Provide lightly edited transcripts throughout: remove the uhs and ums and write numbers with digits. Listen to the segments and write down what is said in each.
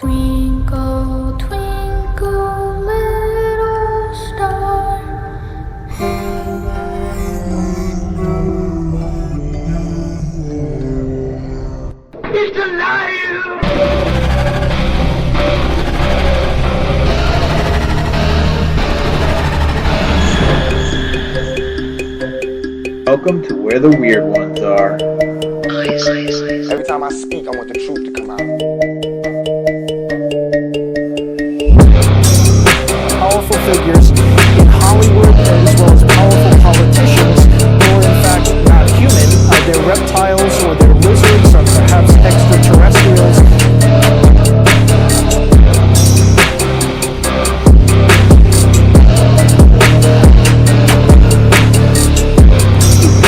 Twinkle, twinkle, little star, He's alive! Welcome to Where the Weird Ones Are. Every time I speak, I want the truth to come out. Powerful figures in Hollywood as well as powerful politicians who are in fact not human. They're reptiles or they're lizards or perhaps extraterrestrials.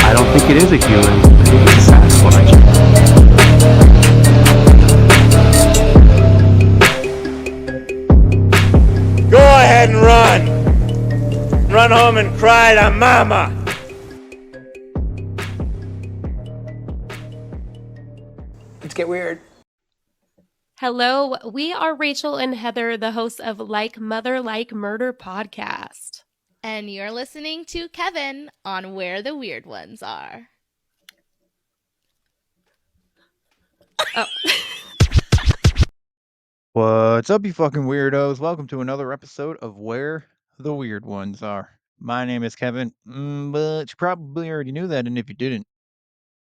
I don't think it is a human. I think it's a Sasquatch. Go ahead and run. Run home and cry to mama. Let's get weird. Hello, we are Rachel and Heather, the hosts of Like Mother Like Murder podcast. And you're listening to Kevin on Where the Weird Ones Are. Oh. What's up, you fucking weirdos? Welcome to another episode of Where the Weird Ones Are. My name is Kevin, but you probably already knew that, and if you didn't,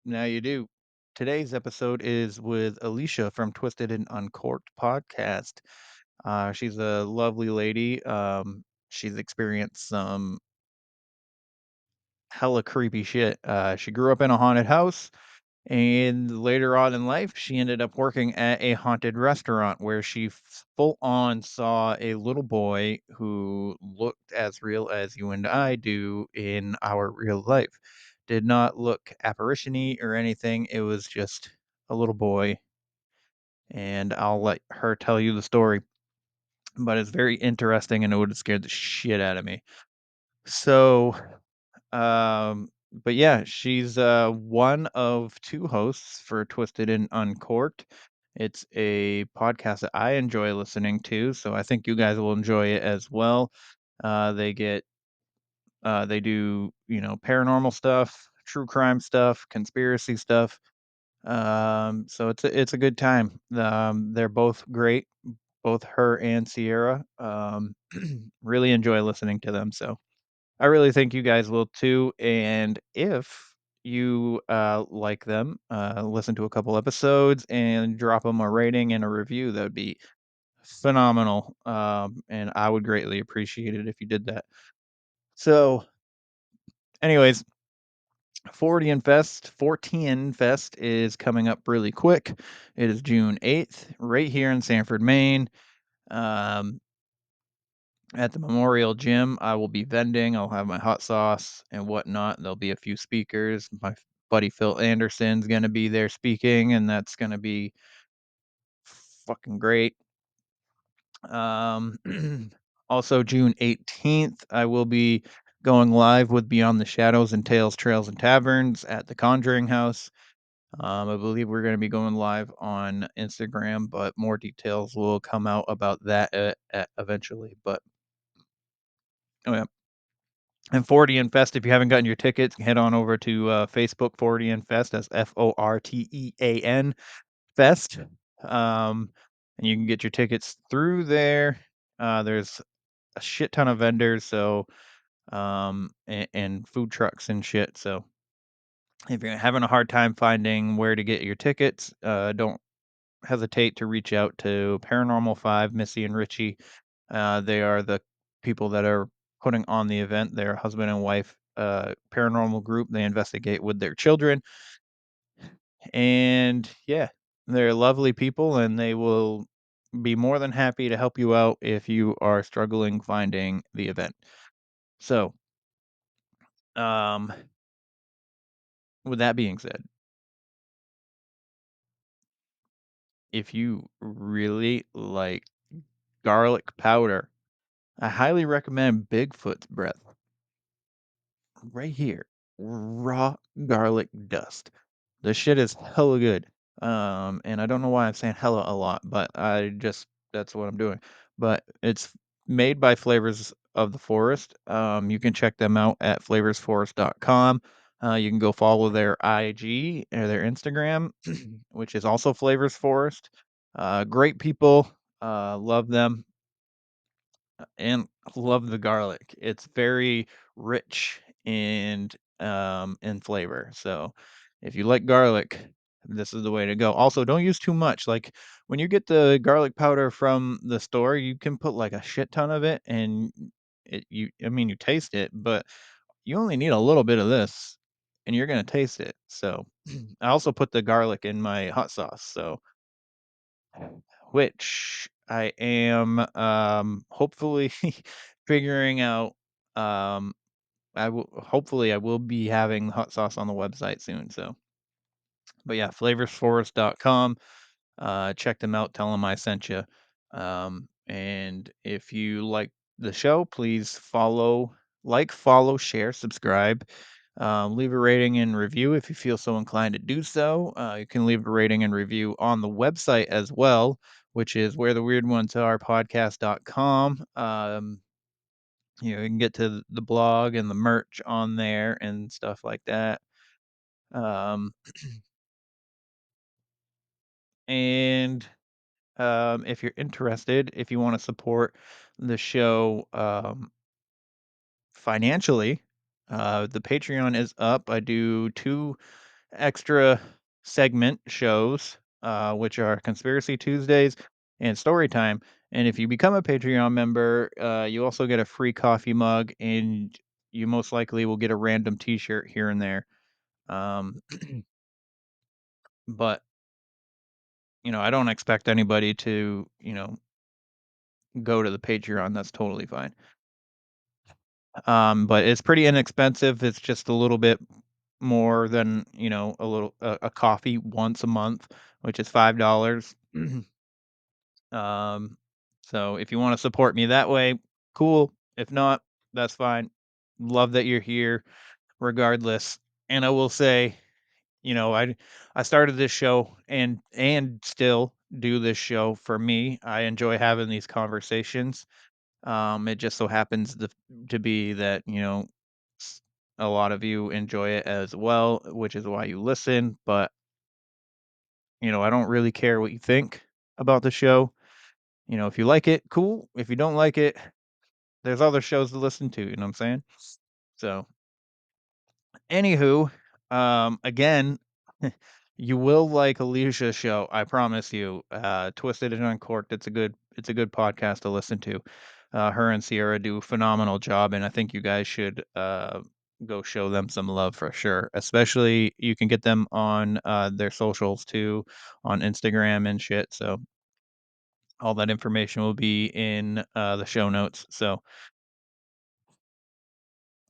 now you do. Today's episode is with Alecia from Twisted and Uncorked Podcast. She's a lovely lady. She's experienced some hella creepy shit. She grew up in a haunted house. And later on in life, she ended up working at a haunted restaurant where she full on saw a little boy who looked as real as you and I do in our real life. Did not look apparition-y or anything. It was just a little boy. And I'll let her tell you the story. But it's very interesting and it would have scared the shit out of me. So, but yeah, she's one of two hosts for Twisted and Uncorked. It's a podcast that I enjoy listening to, so I think you guys will enjoy it as well. They do, paranormal stuff, true crime stuff, conspiracy stuff. So it's a good time. They're both great, both her and Sierra. Really enjoy listening to them, so I really think you guys will too. And if you like them, listen to a couple episodes and drop them a rating and a review, that would be phenomenal. And I would greatly appreciate it if you did that. So, anyways, 14 Fest is coming up really quick. It is June 8th, right here in Sanford, Maine. At the Memorial Gym, I will be vending. I'll have my hot sauce and whatnot. There'll be a few speakers. My buddy Phil Anderson's going to be there speaking, and that's going to be fucking great. Also, June 18th, I will be going live with Beyond the Shadows and Tales, Trails, and Taverns at the Conjuring House. I believe we're going to be going live on Instagram, but more details will come out about that eventually. But oh yeah. And 40 Fest, if you haven't gotten your tickets, head on over to Facebook 40 Fest. That's FORTEAN Fest. And you can get your tickets through there. There's a shit ton of vendors, so and food trucks and shit. So if you're having a hard time finding where to get your tickets, don't hesitate to reach out to Paranormal 5, Missy and Richie. They are the people that are putting on the event. They're a husband and wife paranormal group. They investigate with their children. And yeah, they're lovely people and they will be more than happy to help you out if you are struggling finding the event. So, with that being said, if you really like garlic powder, I highly recommend Bigfoot's Breath. Right here, raw garlic dust. This shit is hella good. And I don't know why I'm saying hella a lot, but I just that's what I'm doing. But it's made by Flavors of the Forest. You can check them out at flavorsforest.com. You can go follow their IG or their Instagram, which is also Flavors Forest. Great people. Love them and love the garlic. It's very rich in flavor. So if you like garlic, this is the way to go. Also, don't use too much. Like when you get the garlic powder from the store, you can put like a shit ton of it and you taste it, but you only need a little bit of this and you're going to taste it. So I also put the garlic in my hot sauce. So which I am hopefully figuring out. Um, I will be having hot sauce on the website soon. So, but yeah, flavorsforest.com. Check them out. Tell them I sent you. And if you like the show, please follow, share, subscribe. Leave a rating and review if you feel so inclined to do so. You can leave a rating and review on the website as well, which is where the weird ones are podcast.com. You can get to the blog and the merch on there and stuff like that. Um, and if you're interested, if you want to support the show financially, the Patreon is up. I do 2 extra segment shows, which are Conspiracy Tuesdays and Storytime. And if you become a Patreon member, you also get a free coffee mug, and you most likely will get a random T-shirt here and there. Um, but I don't expect anybody to go to the Patreon. That's totally fine. But it's pretty inexpensive. It's just a little bit more than a coffee once a month, which is $5. Um, so if you want to support me that way, cool. If not, that's fine. Love that you're here, regardless. And I will say, I started this show and still do this show for me. I enjoy having these conversations. It just so happens to be that a lot of you enjoy it as well, which is why you listen. But I don't really care what you think about the show. If you like it, cool. If you don't like it, there's other shows to listen to. You know what I'm saying? So, anywho, again, you will like Alicia's show. I promise you. Twisted and Uncorked. It's a good podcast to listen to. Her and Sierra do a phenomenal job, and I think you guys should go show them some love for sure. Especially you can get them on their socials too, on Instagram and shit. So all that information will be in the show notes. So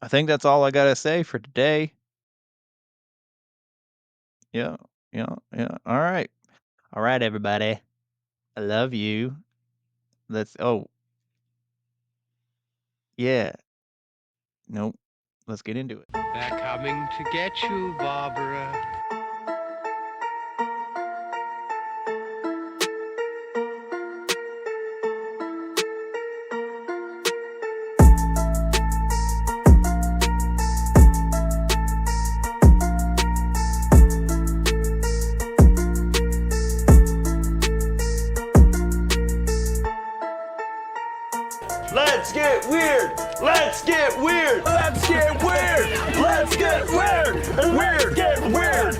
I think that's all I gotta say for today. Yeah, yeah, yeah. All right, everybody. I love you. Yeah. Nope. Let's get into it. They're coming to get you, Barbara. Let's get weird. Let's get weird. Let's get weird. Let's get weird. Weird. Get weird.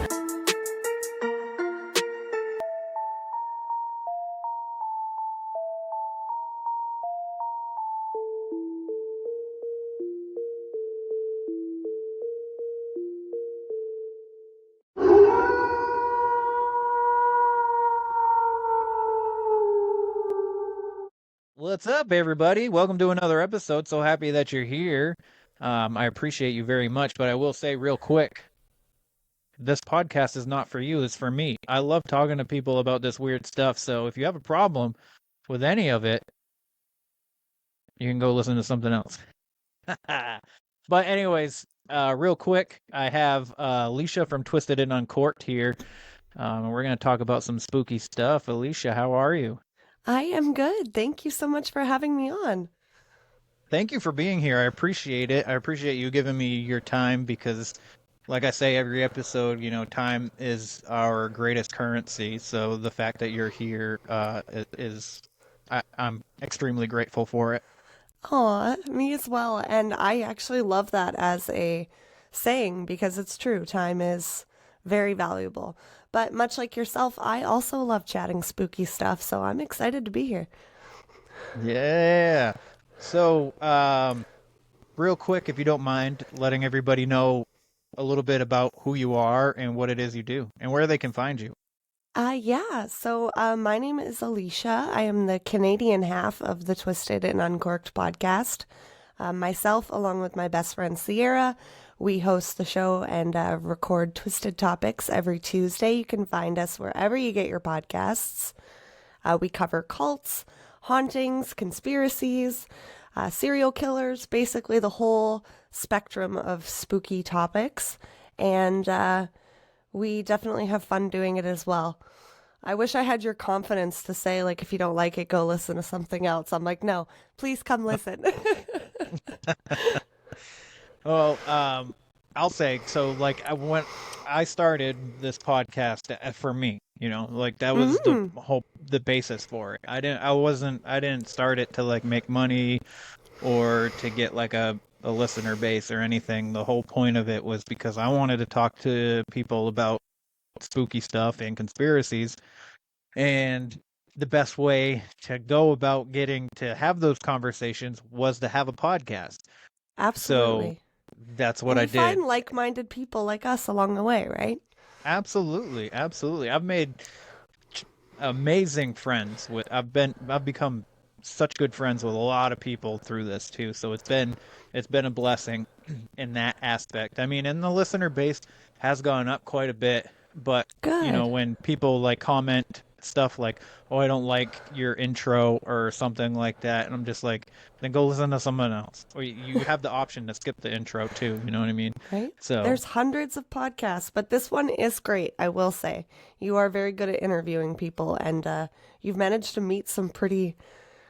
What's up, everybody? Welcome to another episode. So happy that you're here. I appreciate you very much, but I will say real quick, this podcast is not for you. It's for me. I love talking to people about this weird stuff. So if you have a problem with any of it, you can go listen to something else. But anyways, real quick, I have Alecia from Twisted and Uncorked here. We're going to talk about some spooky stuff. Alecia, how are you? I am good. Thank you so much for having me on. Thank you for being here. I appreciate it. I appreciate you giving me your time because, like I say every episode, time is our greatest currency. So the fact that you're here I'm extremely grateful for it. Aw, me as well. And I actually love that as a saying because it's true. Time is very valuable. But much like yourself, I also love chatting spooky stuff. So I'm excited to be here. Yeah. So, real quick, if you don't mind letting everybody know a little bit about who you are and what it is you do and where they can find you. Yeah. So my name is Alecia. I am the Canadian half of the Twisted and Uncorked podcast. Myself, along with my best friend Sierra, we host the show and record Twisted Topics every Tuesday. You can find us wherever you get your podcasts. We cover cults, hauntings, conspiracies, serial killers, basically the whole spectrum of spooky topics. And we definitely have fun doing it as well. I wish I had your confidence to say, like, if you don't like it, go listen to something else. I'm like, no, please come listen. Well, I'll say, so like when I started this podcast for me, that was the basis for it. I didn't start it to like make money or to get like a listener base or anything. The whole point of it was because I wanted to talk to people about spooky stuff and conspiracies. And the best way to go about getting to have those conversations was to have a podcast. Absolutely. So that's what I did. Find like-minded people like us along the way, right? Absolutely. I've made amazing friends I've become such good friends with a lot of people through this too. So it's been a blessing in that aspect. I mean, and the listener base has gone up quite a bit, but Good. When people like comment stuff like, "Oh, I don't like your intro" or something like that, and I'm just like, then go listen to someone else. Or you have the option to skip the intro too. You know what I mean? Right. So there's hundreds of podcasts, but this one is great. I will say you are very good at interviewing people, and you've managed to meet some pretty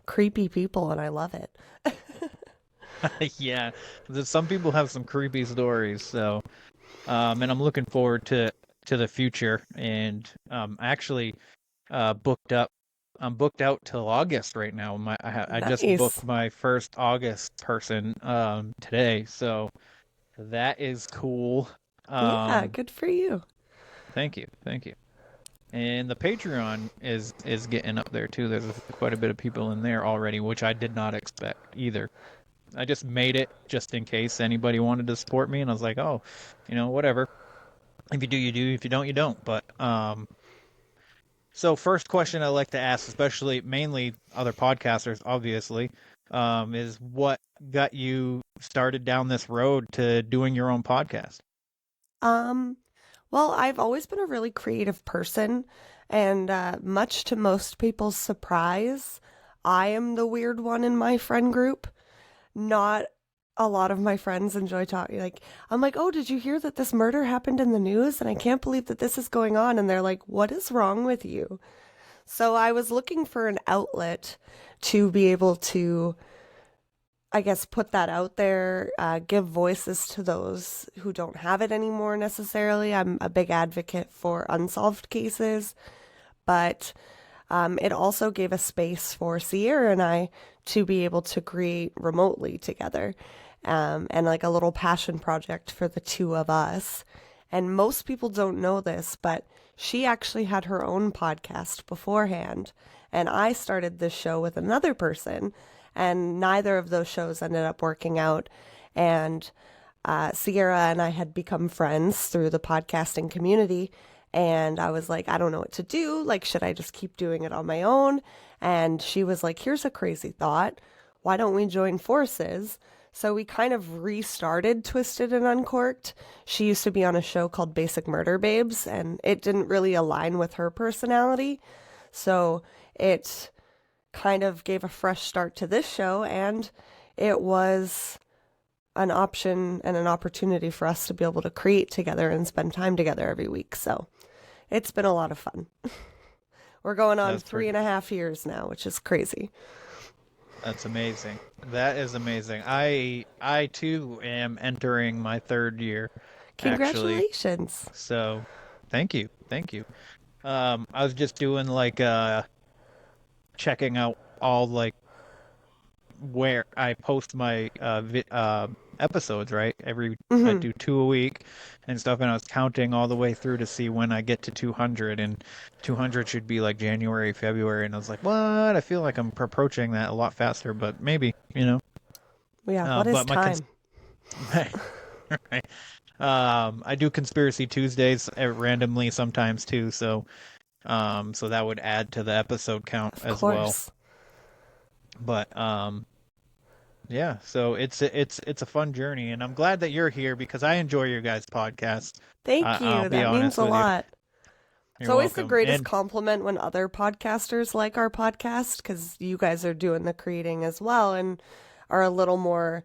creepy people, and I love it. Yeah, some people have some creepy stories. So, and I'm looking forward to the future. And actually, booked up. I'm booked out till August right now. I just booked my first August person today, so that is cool. Yeah, good for you. Thank you. And the Patreon is getting up there too. There's quite a bit of people in there already, which I did not expect either. I just made it just in case anybody wanted to support me, and I was like, oh, whatever. If you do, you do. If you don't, you don't. But so first question I like to ask, especially mainly other podcasters, obviously, is what got you started down this road to doing your own podcast? Well, I've always been a really creative person, and much to most people's surprise, I am the weird one in my friend group. Not a lot of my friends enjoy talking. Like, I'm like, oh, did you hear that this murder happened in the news? And I can't believe that this is going on. And they're like, what is wrong with you? So I was looking for an outlet to be able to, I guess, put that out there, give voices to those who don't have it anymore necessarily. I'm a big advocate for unsolved cases, but it also gave a space for Sierra and I to be able to create remotely together, and like a little passion project for the two of us. And most people don't know this, but she actually had her own podcast beforehand, and I started this show with another person, and neither of those shows ended up working out. And Sierra and I had become friends through the podcasting community, and I was like, I don't know what to do. Like, should I just keep doing it on my own? And she was like, here's a crazy thought. Why don't we join forces? So we kind of restarted Twisted and Uncorked. She used to be on a show called Basic Murder Babes, and it didn't really align with her personality. So it kind of gave a fresh start to this show, and it was an option and an opportunity for us to be able to create together and spend time together every week. So it's been a lot of fun. We're going on That's 3.5 years now, which is crazy. That's amazing. That is amazing. I too am entering my 3rd year. Congratulations. Actually. So, thank you. I was just doing like checking out all like where I post my episodes, right? I do 2 a week and stuff, and I was counting all the way through to see when I get to 200, and 200 should be like January, February, and I was like, what? I feel like I'm approaching that a lot faster, but maybe, Yeah, what is but time? Right. I do Conspiracy Tuesdays randomly sometimes too, so that would add to the episode count as well. But yeah, so it's a fun journey, and I'm glad that you're here because I enjoy your guys' podcast. Thank you. I'll be That means honest a with you. lot. It's You're always the welcome. greatest And compliment when other podcasters like our podcast, because you guys are doing the creating as well and are a little more,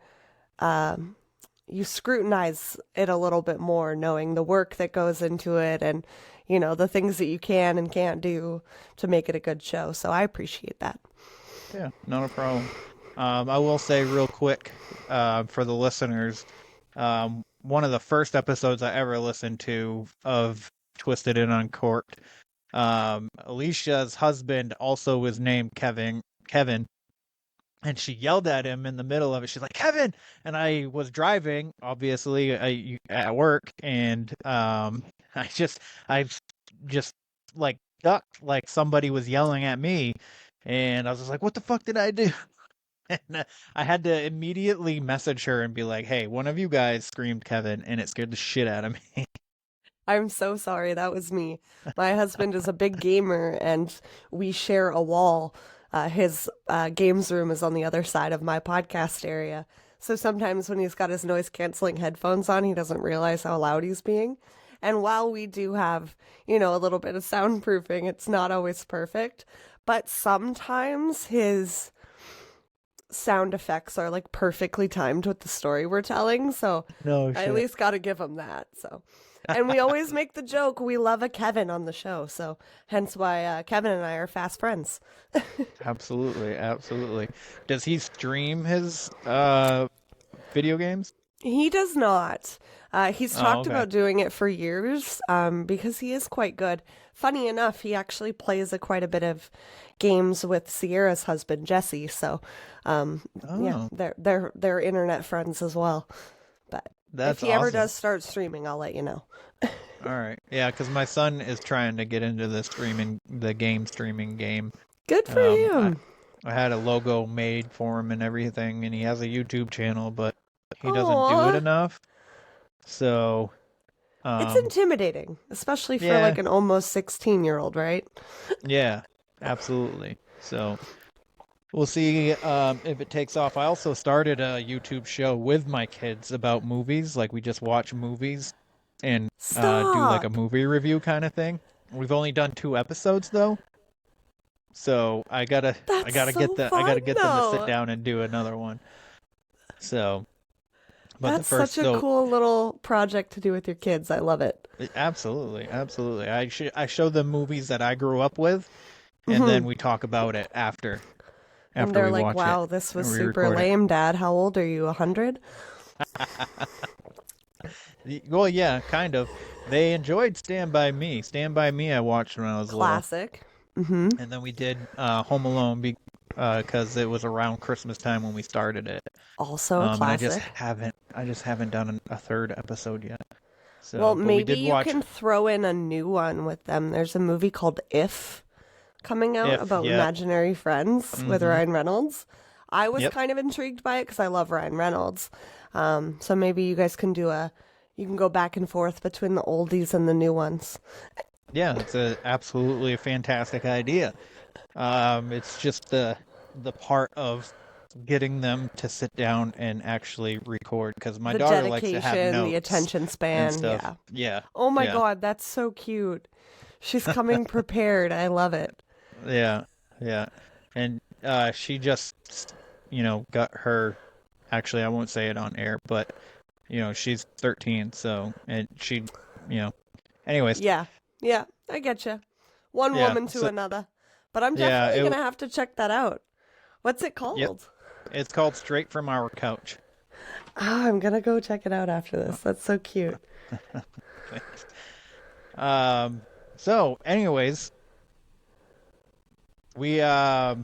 you scrutinize it a little bit more, knowing the work that goes into it and, the things that you can and can't do to make it a good show. So I appreciate that. yeah, not a problem. I will say real quick for the listeners, one of the first episodes I ever listened to of Twisted and Uncorked, Alicia's husband also was named Kevin, and she yelled at him in the middle of it. She's like, Kevin! And I was driving, obviously, at work, and I just like ducked like somebody was yelling at me, and I was just like, what the fuck did I do? And I had to immediately message her and be like, hey, one of you guys screamed Kevin, and it scared the shit out of me. I'm so sorry. That was me. My husband is a big gamer, and we share a wall. His games room is on the other side of my podcast area. So sometimes when he's got his noise-canceling headphones on, he doesn't realize how loud he's being. And while we do have, a little bit of soundproofing, it's not always perfect. But sometimes his sound effects are like perfectly timed with the story we're telling. So I at least got to give him that. So. And we always make the joke, we love a Kevin on the show. So hence why Kevin and I are fast friends. Absolutely. Does he stream his video games? He does not. He's talked okay. about doing it for years because he is quite good. Funny enough, he actually plays quite a bit of games with Sierra's husband, Jesse. So, yeah, they're internet friends as well. But That's if he ever awesome. does start streaming, I'll let you know. All right. Yeah, because my son is trying to get into the game streaming game. Good for him. I had a logo made for him and everything, and he has a YouTube channel, but he doesn't do it enough. So it's intimidating, especially for like an almost 16-year-old, right? Yeah, absolutely. So we'll see if it takes off. I also started a YouTube show with my kids about movies. Like we just watch movies and do like a movie review kind of thing. We've only done 2 episodes though. So I gotta get them to sit down and do another one. So but that's such a cool little project to do with your kids. I love it. Absolutely. I show them movies that I grew up with, and then we talk about it after. And they're like, wow, this was super lame, Dad. How old are you, 100? Well, yeah, kind of. They enjoyed Stand By Me. Stand By Me I watched when I was Classic. little. And then we did Home Alone because it was around Christmas time when we started it. Also a classic. I just haven't done a 3rd episode yet. So, well, maybe you can throw in a new one with them. There's a movie called If coming out about imaginary friends with Ryan Reynolds. I was kind of intrigued by it because I love Ryan Reynolds. So maybe you guys can you can go back and forth between the oldies and the new ones. Yeah, it's absolutely a fantastic idea. It's just the part of getting them to sit down and actually record because my daughter likes to have notes, the attention span, and stuff. Yeah. Oh my God, that's so cute. She's coming prepared. I love it. Yeah, and she just, got her. Actually, I won't say it on air, but she's 13, so and she, anyways. Yeah, I get you. one Yeah, woman to so- another. But I'm Yeah, definitely it going to w- have to check that out. What's it called? It's called Straight from Our Couch. Oh, I'm going to go check it out after this. That's so cute. Thanks. So anyways, we so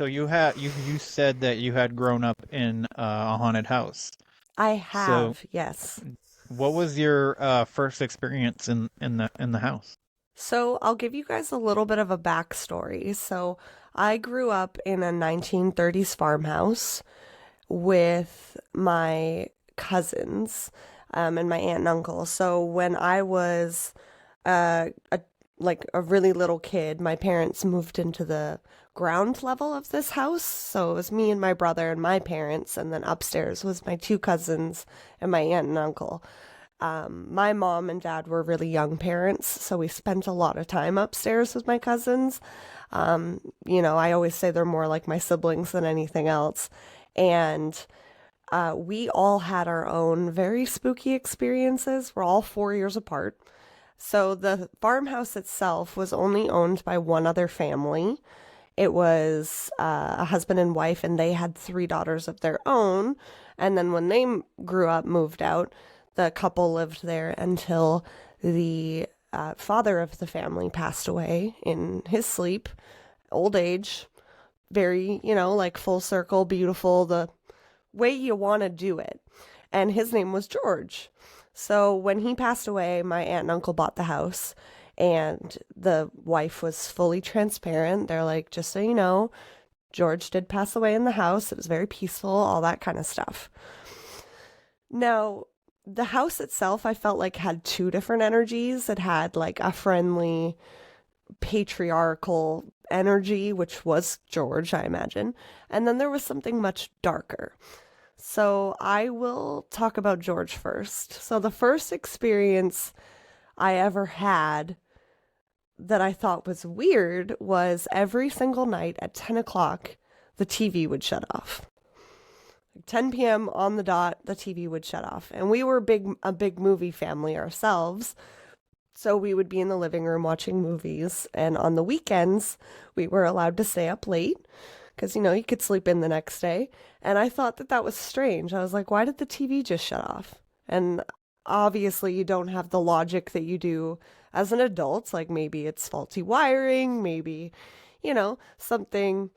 you said that you had grown up in a haunted house. I have, yes. What was your first experience in the house? So I'll give you guys a little bit of a backstory. So I grew up in a 1930s farmhouse with my cousins and my aunt and uncle. So when I was like a really little kid, my parents moved into the ground level of this house. So it was me and my brother and my parents, and then upstairs was my two cousins and my aunt and uncle. My mom and dad were really young parents, so we spent a lot of time upstairs with my cousins. I always say they're more like my siblings than anything else. And we all had our own very spooky experiences. We're all 4 years apart. So the farmhouse itself was only owned by one other family. It was a husband and wife, and they had 3 daughters of their own. And then when they grew up, moved out, the couple lived there until the father of the family passed away in his sleep, old age, very, like full circle, beautiful, the way you want to do it. And his name was George. So when he passed away, my aunt and uncle bought the house, and the wife was fully transparent. They're like, just so you know, George did pass away in the house. It was very peaceful, all that kind of stuff. Now, the house itself, I felt like had 2 different energies. It had like a friendly, patriarchal energy, which was George, I imagine. And then there was something much darker. So I will talk about George first. So the first experience I ever had that I thought was weird was every single night at 10 o'clock, the TV would shut off. 10 p.m. on the dot, the TV would shut off. And we were a big movie family ourselves. So we would be in the living room watching movies. And on the weekends, we were allowed to stay up late because, you could sleep in the next day. And I thought that was strange. I was like, why did the TV just shut off? And obviously, you don't have the logic that you do as an adult. Like maybe it's faulty wiring, maybe, something.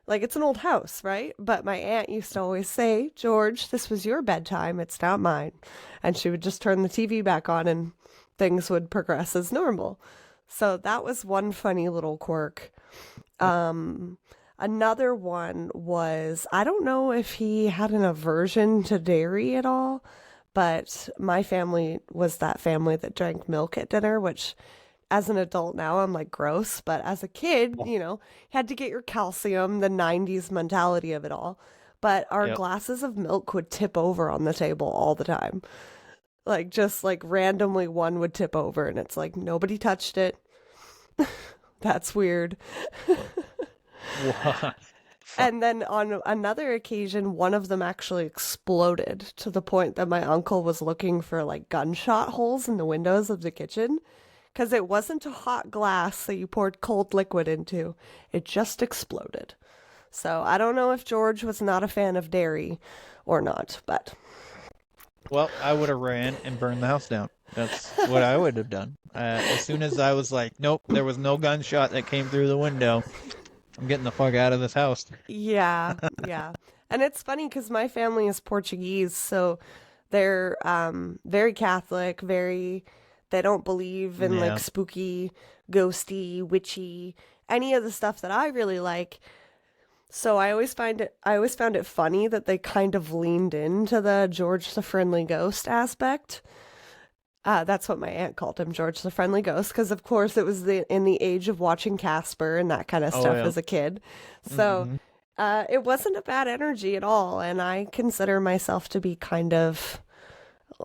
Like, it's an old house, right? But my aunt used to always say, George, this was your bedtime. It's not mine. And she would just turn the TV back on and things would progress as normal. So that was one funny little quirk. Another one was, I don't know if he had an aversion to dairy at all, but my family was that family that drank milk at dinner, which as an adult now, I'm like, gross. But as a kid, had to get your calcium, the 90s mentality of it all. But our glasses of milk would tip over on the table all the time. Like, just like randomly one would tip over and it's like, nobody touched it. That's weird. What? And then on another occasion, one of them actually exploded to the point that my uncle was looking for like gunshot holes in the windows of the kitchen. Because it wasn't a hot glass that you poured cold liquid into. It just exploded. So I don't know if George was not a fan of dairy or not, but... Well, I would have ran and burned the house down. That's what I would have done. As soon as I was like, nope, there was no gunshot that came through the window. I'm getting the fuck out of this house. Yeah. And it's funny because my family is Portuguese, so they're very Catholic, they don't believe in like spooky, ghosty, witchy, any of the stuff that I really like. So I always found it funny that they kind of leaned into the George the Friendly Ghost aspect. That's what my aunt called him, George the Friendly Ghost, because of course it was in the age of watching Casper and that kind of stuff as a kid. So it wasn't a bad energy at all, and I consider myself to be kind of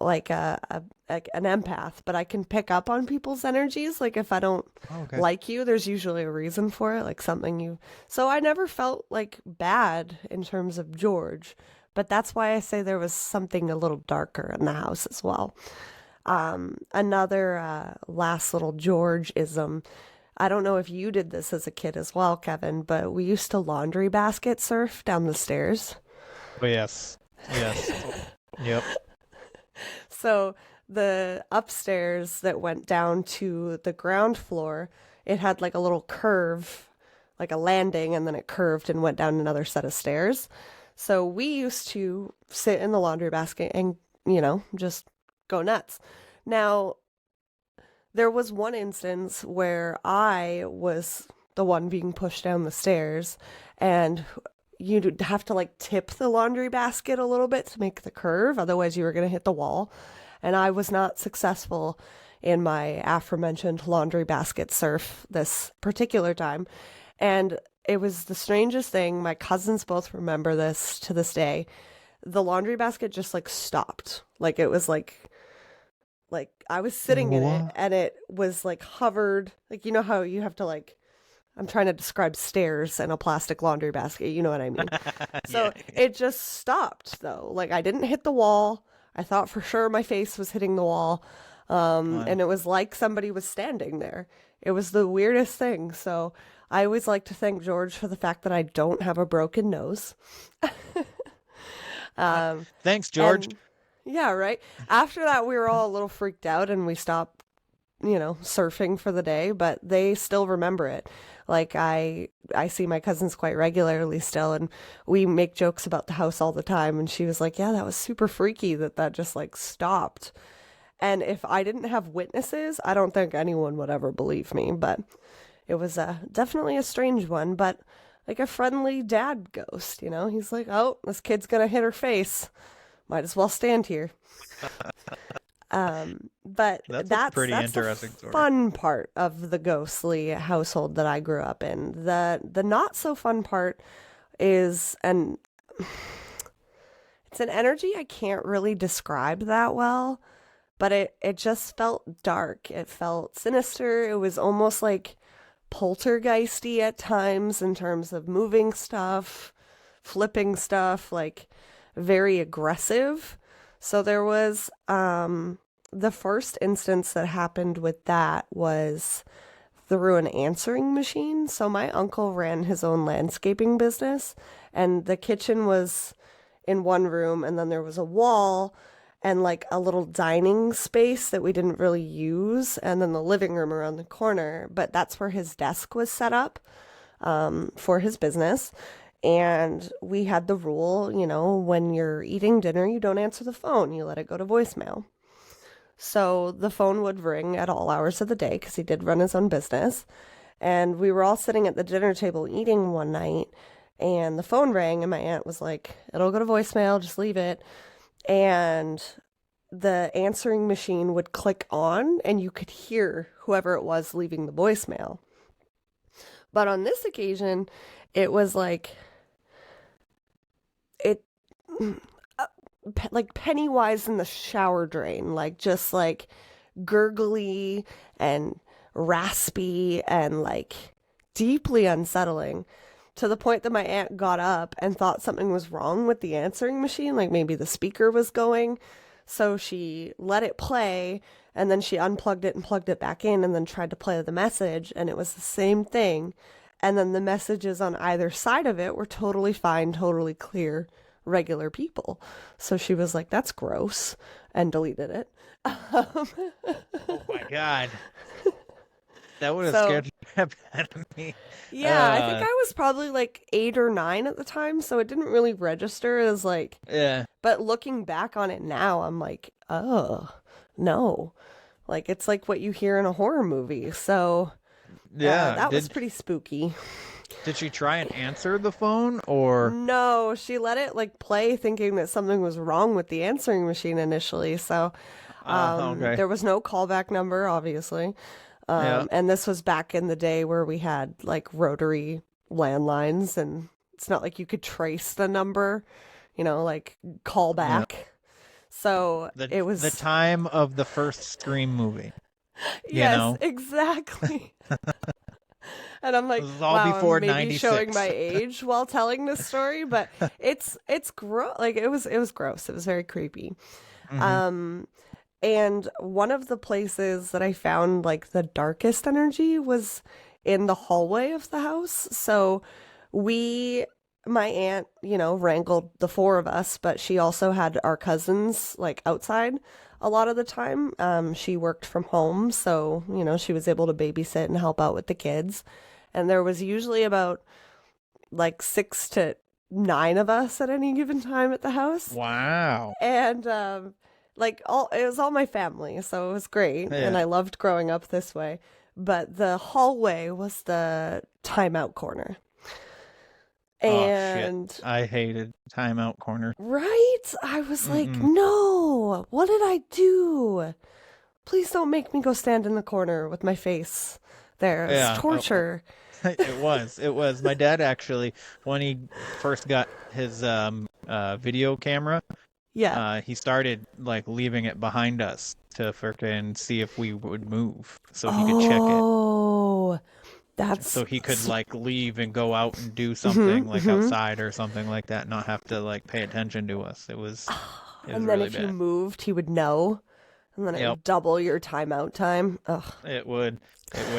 like an empath, but I can pick up on people's energies. Like if I don't like you, there's usually a reason for it, like so I never felt like bad in terms of George, but that's why I say there was something a little darker in the house as well. Another last little George-ism. I don't know if you did this as a kid as well, Kevin, but we used to laundry basket surf down the stairs. Oh, yes. Yes. Yep. So the upstairs that went down to the ground floor, it had like a little curve, like a landing, and then it curved and went down another set of stairs. So we used to sit in the laundry basket and, just go nuts. Now, there was one instance where I was the one being pushed down the stairs, and you'd have to like tip the laundry basket a little bit to make the curve. Otherwise, you were going to hit the wall. And I was not successful in my aforementioned laundry basket surf this particular time. And it was the strangest thing. My cousins both remember this to this day. The laundry basket just like stopped. Like it was like I was sitting in it and it was like hovered. Like, you know how you have to like, I'm trying to describe stairs in a plastic laundry basket. You know what I mean? So it just stopped though. Like I didn't hit the wall. I thought for sure my face was hitting the wall. And it was like somebody was standing there. It was the weirdest thing. So I always like to thank George for the fact that I don't have a broken nose. Thanks, George. Yeah, right. After that, we were all a little freaked out and we stopped, surfing for the day, but they still remember it. Like I see my cousins quite regularly still, and we make jokes about the house all the time. And she was like, yeah, that was super freaky that just like stopped. And if I didn't have witnesses, I don't think anyone would ever believe me, but it was definitely a strange one, but like a friendly dad ghost, he's like, oh, this kid's going to hit her face. Might as well stand here. But that's pretty that's interesting the story. Fun part of the ghostly household that I grew up in. The not so fun part is, and it's an energy I can't really describe that well, but it just felt dark. It felt sinister. It was almost like poltergeisty at times in terms of moving stuff, flipping stuff, like very aggressive. So there was the first instance that happened with that was through an answering machine. So my uncle ran his own landscaping business, and the kitchen was in one room, and then there was a wall and like a little dining space that we didn't really use, and then the living room around the corner. But that's where his desk was set up for his business. And we had the rule, when you're eating dinner, you don't answer the phone. You let it go to voicemail. So the phone would ring at all hours of the day because he did run his own business. And we were all sitting at the dinner table eating one night, and the phone rang, and my aunt was like, it'll go to voicemail, just leave it. And the answering machine would click on, and you could hear whoever it was leaving the voicemail. But on this occasion, it was like like Pennywise in the shower drain, like just like gurgly and raspy and like deeply unsettling, to the point that my aunt got up and thought something was wrong with the answering machine, like maybe the speaker was going. So she let it play, and then she unplugged it and plugged it back in, and then tried to play the message, and it was the same thing. And then the messages on either side of it were totally fine, totally clear, regular people. So she was like, that's gross, and deleted it. Oh my God. That would have scared the crap out of me. Yeah, I think I was probably like 8 or 9 at the time, so it didn't really register as like... Yeah. But looking back on it now, I'm like, oh, no. Like, it's like what you hear in a horror movie, so... Yeah, that was pretty spooky. Did she try and answer the phone, or? No, she let it like play, thinking that something was wrong with the answering machine initially. So okay. There was no callback number, obviously. And this was back in the day where we had like rotary landlines, and it's not like you could trace the number, like call back. Yeah. So it was the time of the first Scream movie. Yes, exactly. And I'm like, all wow, before I'm maybe 96. showing my age while telling this story, but it's gross. Like it was gross. It was very creepy. Mm-hmm. And one of the places that I found like the darkest energy was in the hallway of the house. So my aunt, wrangled the four of us, but she also had our cousins like outside a lot of the time. She worked from home, so, she was able to babysit and help out with the kids. And there was usually about like 6 to 9 of us at any given time at the house. Wow. And it was all my family, so it was great. Yeah. And I loved growing up this way. But the hallway was the timeout corner. And shit. I hated timeout corner. Right? I was like, no, what did I do? Please don't make me go stand in the corner with my face there. It's torture. It was. My dad actually, when he first got his video camera, he started like leaving it behind us to frickin' see if we would move so he could check it. Oh, so he could like leave and go out and do something outside or something like that, not have to like pay attention to us. It was and then really if bad. you moved, he would know, and then it would double your timeout time. Ugh. It would.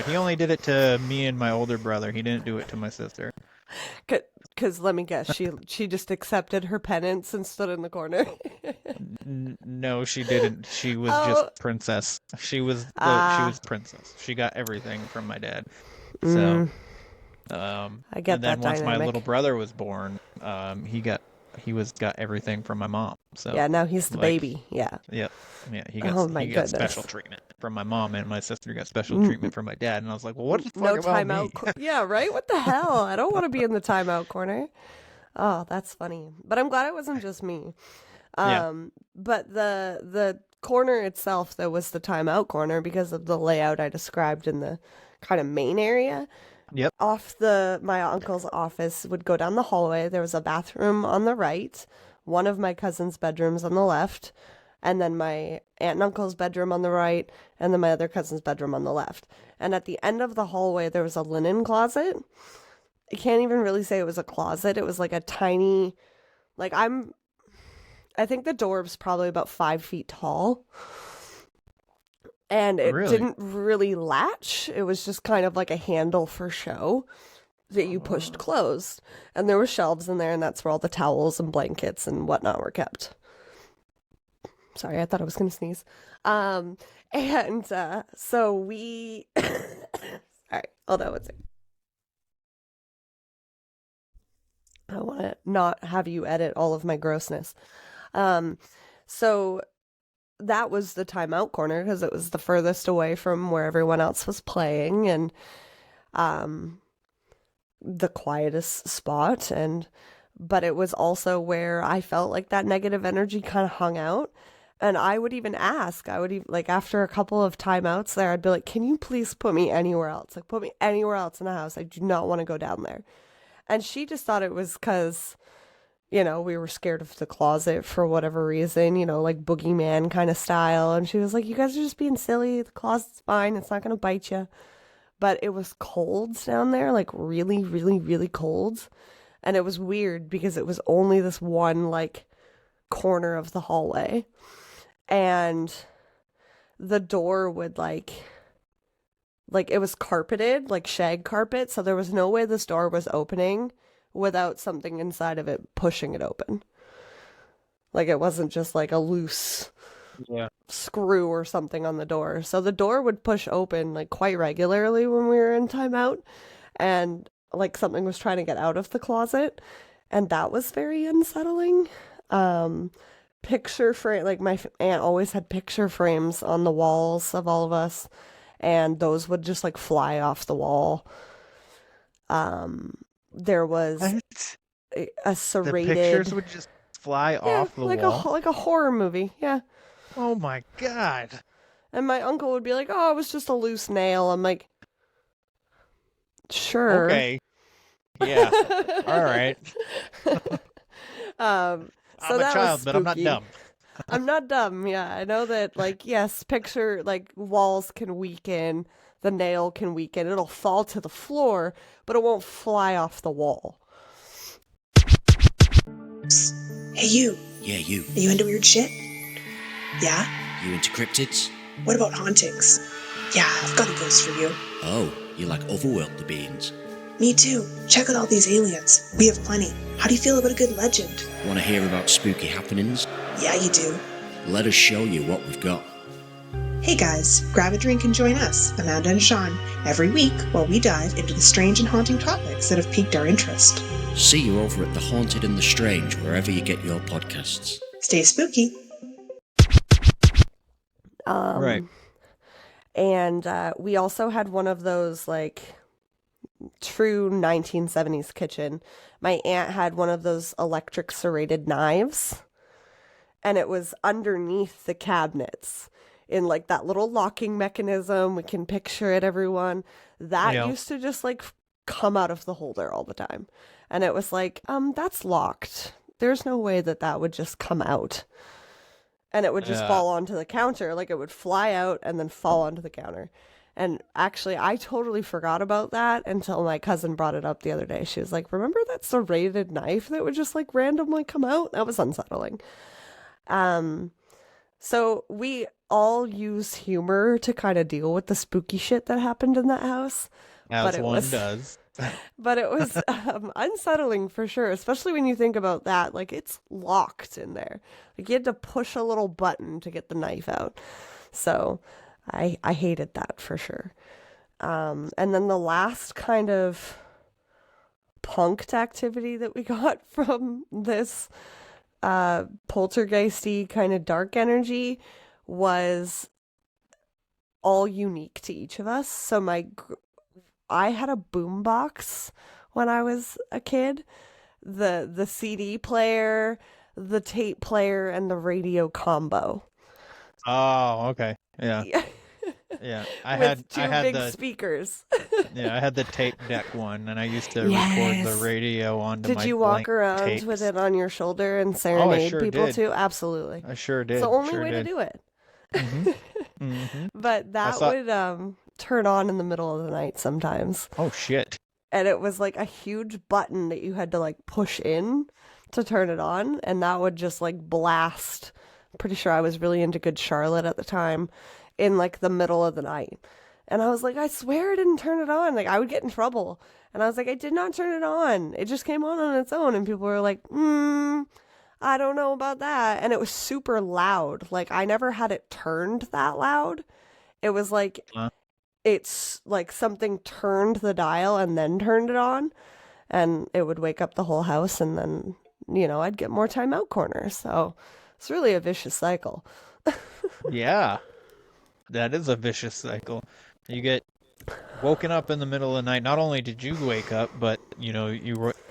He only did it to me and my older brother. He didn't do it to my sister. Because let me guess, she just accepted her penance and stood in the corner. No, she didn't. She was just princess. She was princess. She got everything from my dad. So, I get and then that once dynamic. my little brother was born, he got everything from my mom. So yeah, now he's the baby. Yeah. Yep. Yeah, he got special treatment from my mom, and my sister got special treatment from my dad. And I was like, well, what the fuck No about timeout. me? Yeah, right? What the hell? I don't want to be in the timeout corner. Oh, that's funny. But I'm glad it wasn't just me. But the corner itself, though, was the timeout corner because of the layout I described in the kind of main area. Yep. My uncle's office would go down the hallway. There was a bathroom on the right, one of my cousin's bedrooms on the left, and then my aunt and uncle's bedroom on the right, and then my other cousin's bedroom on the left. And at the end of the hallway, there was a linen closet. I can't even really say it was a closet. It was like a tiny, I think the door was probably about 5 feet tall. And it didn't really latch. It was just kind of like a handle for show that you pushed closed. And there were shelves in there, and that's where all the towels and blankets and whatnot were kept. Sorry, I thought I was going to sneeze. So we... Sorry, hold on one second. I want to not have you edit all of my grossness. So that was the timeout corner because it was the furthest away from where everyone else was playing and the quietest spot. But it was also where I felt like that negative energy kind of hung out. And I would even ask, after a couple of timeouts there, I'd be like, can you please put me anywhere else? Like, put me anywhere else in the house. I do not want to go down there. And she just thought it was because, we were scared of the closet for whatever reason, like boogeyman kind of style. And she was like, you guys are just being silly. The closet's fine. It's not going to bite you. But it was cold down there, like really, really, really cold. And it was weird because it was only this one, corner of the hallway. And the door would, it was carpeted, like shag carpet. So there was no way this door was opening without something inside of it pushing it open. Like it wasn't just like a loose screw or something on the door. So the door would push open quite regularly when we were in timeout, and something was trying to get out of the closet, and that was very unsettling. Picture frame, my aunt always had picture frames on the walls of all of us, and those would just fly off the wall. There was a serrated... The pictures would just fly off the wall? Like a horror movie, yeah. Oh my God. And my uncle would be like, oh, it was just a loose nail. I'm like, sure. Okay. Yeah. All right. I'm a child, but I'm not dumb. I'm not dumb, yeah. I know that, yes, picture, walls can weaken, the nail can weaken, it'll fall to the floor, but it won't fly off the wall. Hey, you. Yeah, you. Are you into weird shit? Yeah? You into cryptids? What about hauntings? Yeah, I've got a ghost for you. Oh, you like otherworldly beings? Me too. Check out all these aliens. We have plenty. How do you feel about a good legend? Want to hear about spooky happenings? Yeah, you do. Let us show you what we've got. Hey guys, grab a drink and join us, Amanda and Sean, every week while we dive into the strange and haunting topics that have piqued our interest. See you over at The Haunted and the Strange, wherever you get your podcasts. Stay spooky. Right. And we also had one of those, like, true 1970s kitchen. My aunt had one of those electric serrated knives, and it was underneath the cabinets in, like, that little locking mechanism. We can picture it, everyone. That used to just, like, come out of the holder all the time. And it was like, that's locked. There's no way that would just come out. And it would just fall onto the counter. Like, it would fly out and then fall onto the counter. And actually, I totally forgot about that until my cousin brought it up the other day. She was like, remember that serrated knife that would just, like, randomly come out? That was unsettling. So we all use humor to kind of deal with the spooky shit that happened in that house. As one does. But it was unsettling for sure, especially when you think about that. Like, it's locked in there. Like, you had to push a little button to get the knife out. So I hated that for sure. And then the last kind of punked activity that we got from this poltergeisty kind of dark energy was all unique to each of us. So I had a boombox when I was a kid. The CD player, the tape player, and the radio combo. Oh, okay. Yeah. Yeah. I had big the speakers. Yeah, I had the tape deck one, and I used to record the radio onto my Did you walk blank around tapes. with it on your shoulder and serenade sure people did. too? Absolutely. I sure did. It's the only sure way did. to do it. Mm-hmm. But that would turn on in the middle of the night sometimes. Oh, shit. And it was like a huge button that you had to, like, push in to turn it on, and that would just, like, blast. I'm pretty sure I was really into Good Charlotte at the time, in, like, the middle of the night. And I was like, I swear I didn't turn it on. Like, I would get in trouble. And I was like, I did not turn it on. It just came on its own. And people were like, I don't know about that. And it was super loud. Like, I never had it turned that loud. It was like, it's like something turned the dial and then turned it on. And it would wake up the whole house. And then, I'd get more timeout corners. So it's really a vicious cycle. Yeah. That is a vicious cycle. You get woken up in the middle of the night. Not only did you wake up, but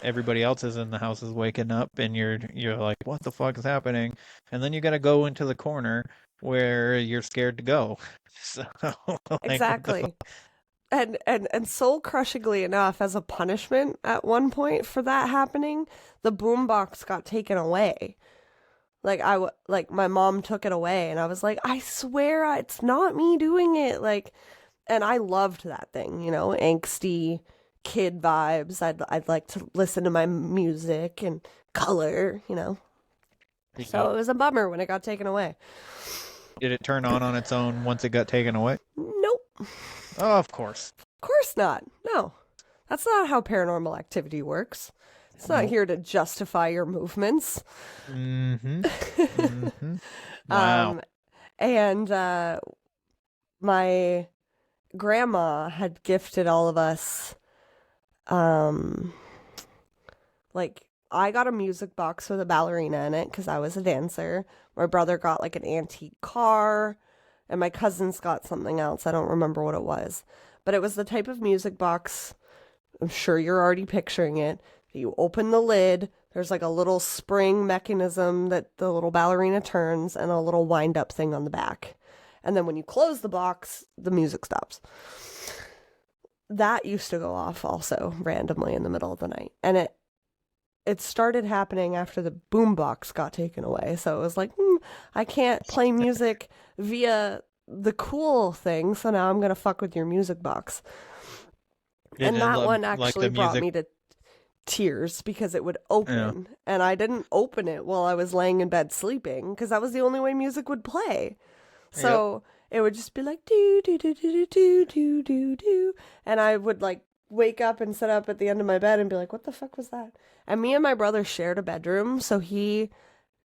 everybody else is in the house is waking up, and you're like, what the fuck is happening? And then you got to go into the corner where you're scared to go. So exactly. And soul crushingly enough, as a punishment at one point for that happening, the boombox got taken away. Like my mom took it away, and I was like, I swear it's not me doing it. Like, and I loved that thing, angsty kid vibes. I'd like to listen to my music and color, So it was a bummer when it got taken away. Did it turn on its own once it got taken away? Nope. Oh, of course. Of course not. No. That's not how paranormal activity works. It's not here to justify your movements. Mm-hmm. Mm-hmm. Wow. And my grandma had gifted all of us, like, I got a music box with a ballerina in it because I was a dancer. My brother got, like, an antique car, and my cousins got something else. I don't remember what it was. But it was the type of music box, I'm sure you're already picturing it. You open the lid, there's like a little spring mechanism that the little ballerina turns, and a little wind-up thing on the back. And then when you close the box, the music stops. That used to go off also randomly in the middle of the night. And it started happening after the boombox got taken away. So it was like, I can't play music via the cool thing, so now I'm going to fuck with your music box. And that one actually brought me to tears because it would open, and I didn't open it while I was laying in bed sleeping because that was the only way music would play. So it would just be like do do do do do do do do, and I would like wake up and sit up at the end of my bed and be like, what the fuck was that? And me and my brother shared a bedroom, so he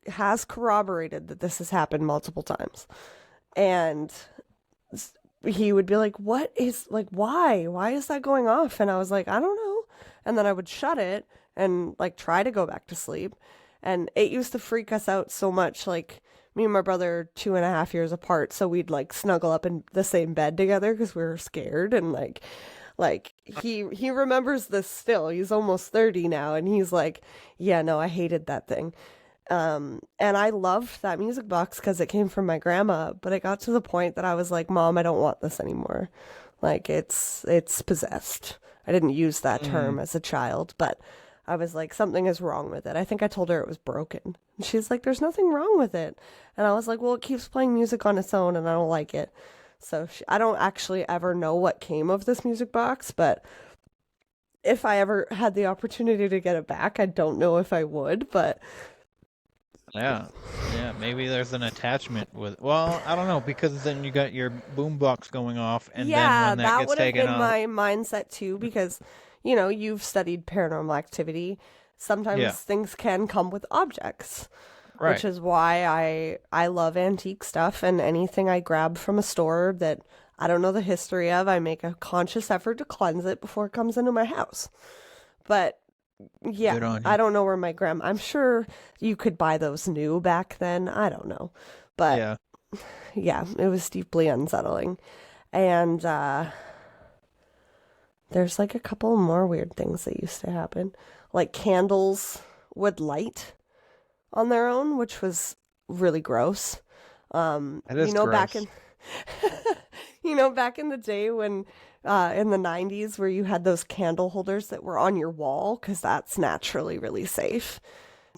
has corroborated that this has happened multiple times. And he would be like, what is, like, why is that going off? And I was like, I don't know. And then I would shut it and like try to go back to sleep. And it used to freak us out so much. Like, me and my brother are 2.5 years apart, so we'd like snuggle up in the same bed together because we were scared. And like he remembers this still. He's almost 30 now, and he's like, yeah, no, I hated that thing. And I loved that music box because it came from my grandma, but it got to the point that I was like, Mom, I don't want this anymore. Like, it's possessed. I didn't use that term as a child, but I was like, something is wrong with it. I think I told her it was broken. And she's like, there's nothing wrong with it. And I was like, well, it keeps playing music on its own and I don't like it. So I don't actually ever know what came of this music box, but if I ever had the opportunity to get it back, I don't know if I would, but... Yeah, maybe there's an attachment with... Well, I don't know, because then you got your boombox going off, and then when that gets taken off... would have been my mindset too, because, you know, you've studied paranormal activity. Sometimes things can come with objects. Right. Which is why I love antique stuff, and anything I grab from a store that I don't know the history of, I make a conscious effort to cleanse it before it comes into my house. But yeah, I don't know where my I'm sure you could buy those new back then. I don't know. But yeah, it was deeply unsettling. And there's like a couple more weird things that used to happen. Like candles would light on their own, which was really gross. That is gross. Back in back in the day when in the 90s where you had those candle holders that were on your wall, because that's naturally really safe.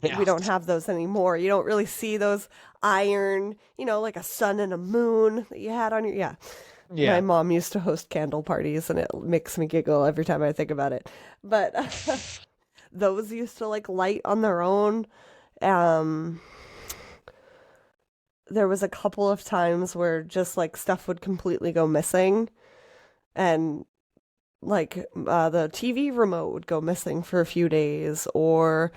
We don't have those anymore. You don't really see those iron, like a sun and a moon that you had on your yeah. My mom used to host candle parties, and it makes me giggle every time I think about it. But those used to like light on their own. There was a couple of times where just like stuff would completely go missing, and like the TV remote would go missing for a few days, or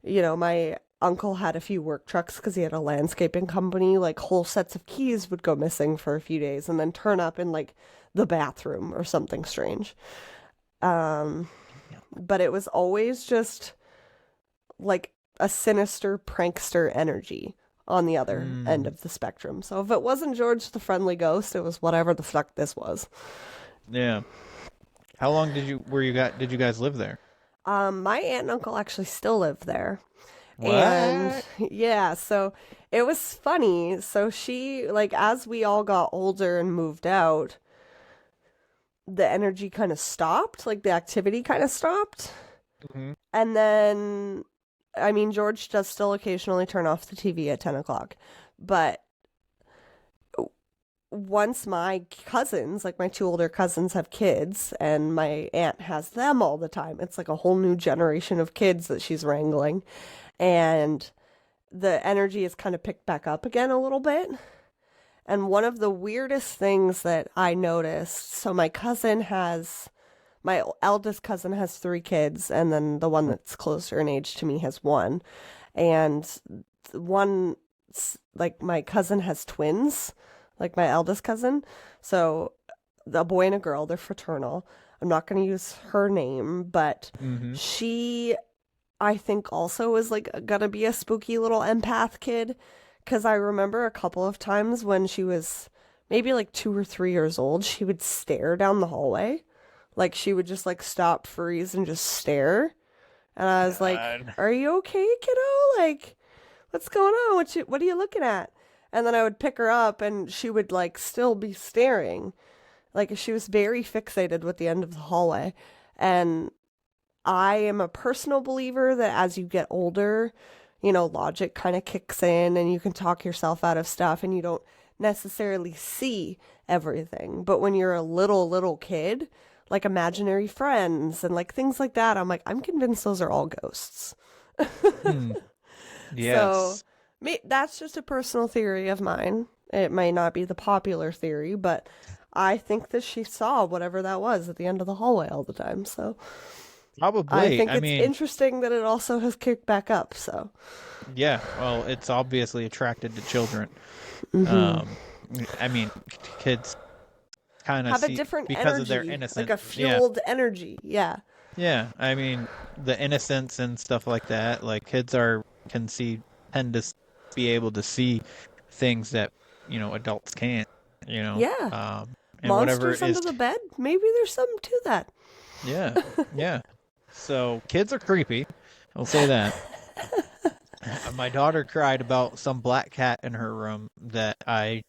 my uncle had a few work trucks because he had a landscaping company. Like whole sets of keys would go missing for a few days and then turn up in like the bathroom or something strange. But it was always just like a sinister prankster energy on the other end of the spectrum. So if it wasn't George the Friendly Ghost, it was whatever the fuck this was. Yeah. How long did you guys live there? My aunt and uncle actually still live there. What? And yeah, so it was funny. So she, like, as we all got older and moved out, the energy kind of stopped, like the activity kind of stopped. Mm-hmm. And then, I mean, George does still occasionally turn off the TV at 10 o'clock. But once my cousins, like my two older cousins, have kids, and my aunt has them all the time, it's like a whole new generation of kids that she's wrangling. And the energy is kind of picked back up again a little bit. And one of the weirdest things that I noticed, so my eldest cousin has 3 kids, and then the one that's closer in age to me has 1. And one, like my cousin has twins, like my eldest cousin. So a boy and a girl, they're fraternal. I'm not going to use her name, but she, I think, also is like gonna be a spooky little empath kid, because I remember a couple of times when she was maybe like 2 or 3 years old, she would stare down the hallway. Like she would just like stop, freeze, and just stare. And I was like, are you okay, kiddo? Like, what's going on? What are you looking at? And then I would pick her up and she would like still be staring. Like she was very fixated with the end of the hallway. And I am a personal believer that as you get older, logic kind of kicks in and you can talk yourself out of stuff and you don't necessarily see everything. But when you're a little kid, like imaginary friends and like things like that, I'm like, I'm convinced those are all ghosts. Yes. So that's just a personal theory of mine. It may not be the popular theory, but I think that she saw whatever that was at the end of the hallway all the time. So Probably. I think I it's mean, interesting that it also has kicked back up. So yeah, well, it's obviously attracted to children. I mean, kids kind of have a see different because energy, of their innocence. like a fueled energy. Yeah. Yeah, I mean, the innocence and stuff like that, like kids tend to be able to see things that, adults can't, Yeah. and whatever Monsters it is. under the bed? Maybe there's something to that. Yeah, yeah. So kids are creepy. I'll say that. My daughter cried about some black cat in her room that I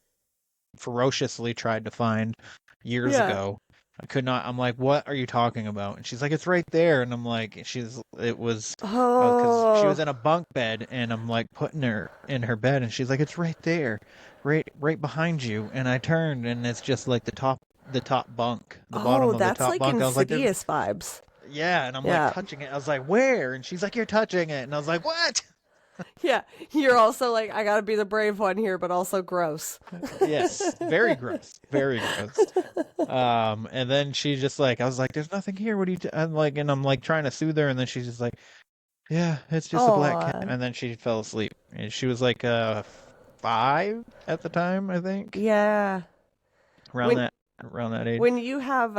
ferociously tried to find years Yeah. ago. I could not. I'm like, what are you talking about? And she's like, it's right there. And I'm like, because she was in a bunk bed, and I'm like putting her in her bed, and she's like, it's right there, right behind you. And I turned, and it's just like the top bunk, the bottom of the that's top like bunk. I was like, Insidious vibes. yeah, and I'm Yeah. like touching it. I was like, where? And she's like, you're touching it. And I was like, what? Yeah, you're also like, I gotta be the brave one here, but also gross. Yes, very gross, very gross. And then she just like, I was like, "There's nothing here. What do you?" I'm like trying to soothe her, and then she's just like, "Yeah, it's just a black cat." And then she fell asleep, and she was like 5 at the time, I think. Yeah. Around that age. When you have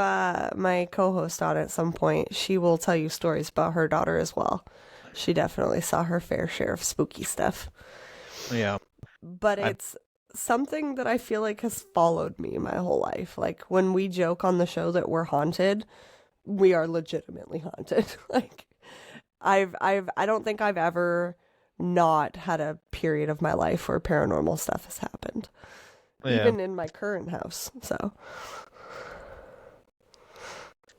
my co-host on at some point, she will tell you stories about her daughter as well. She definitely saw her fair share of spooky stuff. Yeah. But it's something that I feel like has followed me my whole life. Like when we joke on the show that we're haunted, we are legitimately haunted. Like I don't think I've ever not had a period of my life where paranormal stuff has happened. Yeah. Even in my current house. So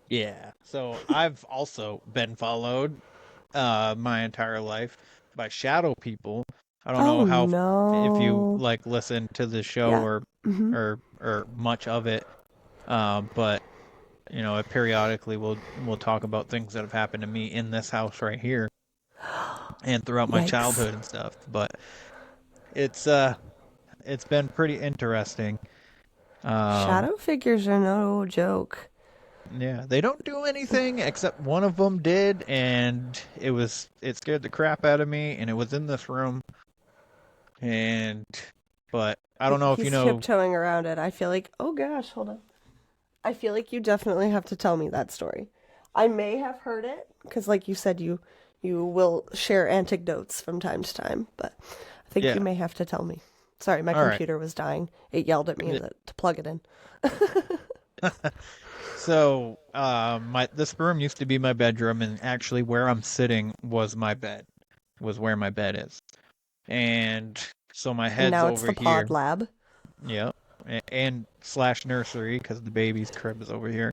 yeah. So I've also been followed my entire life by shadow people. I don't know if you like listen to the show or much of it, but periodically we'll talk about things that have happened to me in this house right here and throughout my childhood and stuff. But it's been pretty interesting. Shadow figures are no joke. Yeah, they don't do anything except one of them did, and it scared the crap out of me, and it was in this room. But I don't know if you know. He's tiptoeing around it. I feel like, oh gosh, hold on. I feel like you definitely have to tell me that story. I may have heard it because, like you said, you will share anecdotes from time to time, but I think you may have to tell me. Sorry, my computer was dying. It yelled at me to plug it in. So, this room used to be my bedroom, and actually where I'm sitting was my bed, was where my bed is. And so my head's now it's over the here. pod lab. Yeah, and / nursery, because the baby's crib is over here.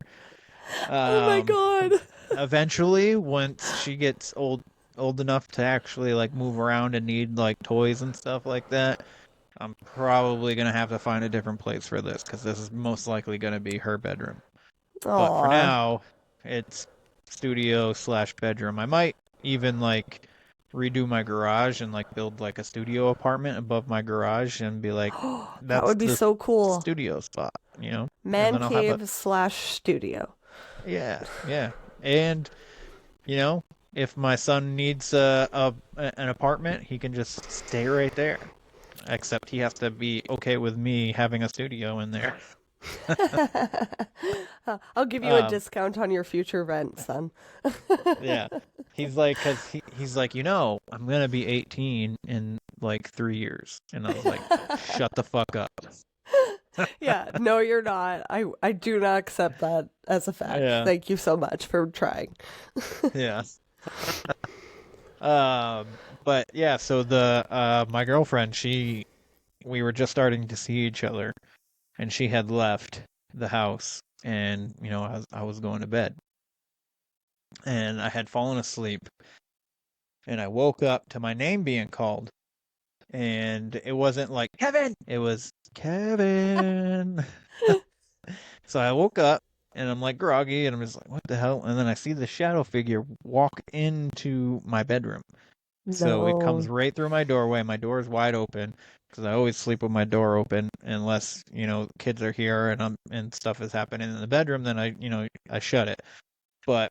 Oh my god. Eventually, once she gets old enough to actually like move around and need like toys and stuff like that, I'm probably gonna have to find a different place for this, because this is most likely gonna be her bedroom. But for now, it's studio / bedroom. I might even like redo my garage and like build like a studio apartment above my garage and be like, that would be so cool. Studio spot, Man cave / studio. Yeah, yeah. And if my son needs an apartment, he can just stay right there. Except he has to be okay with me having a studio in there. I'll give you a discount on your future rent, son. Yeah. He's like, he's like, I'm going to be 18 in like 3 years. And I was like, shut the fuck up. Yeah, no, you're not. I do not accept that as a fact. Yeah. Thank you so much for trying. Yeah. But yeah, so my girlfriend, we were just starting to see each other, and she had left the house, and I was going to bed, and I had fallen asleep, and I woke up to my name being called, and it wasn't like Kevin, it was Kevin. So I woke up, and I'm like groggy, and I'm just like, what the hell? And then I see the shadow figure walk into my bedroom. So it comes No. right through my doorway. My door is wide open because I always sleep with my door open unless, kids are here and stuff is happening in the bedroom, then I shut it. But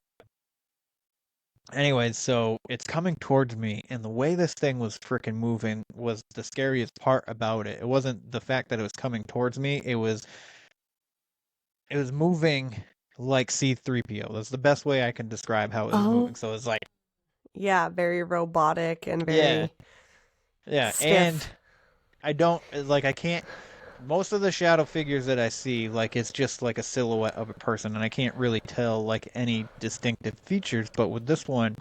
anyways, so it's coming towards me, and the way this thing was freaking moving was the scariest part about it. It wasn't the fact that it was coming towards me. It was moving like C-3PO. That's the best way I can describe how it was moving. So it's like, Yeah, very robotic and yeah, very yeah, and stiff. I can't. Most of the shadow figures that I see, like it's just like a silhouette of a person, and I can't really tell like any distinctive features. But with this one,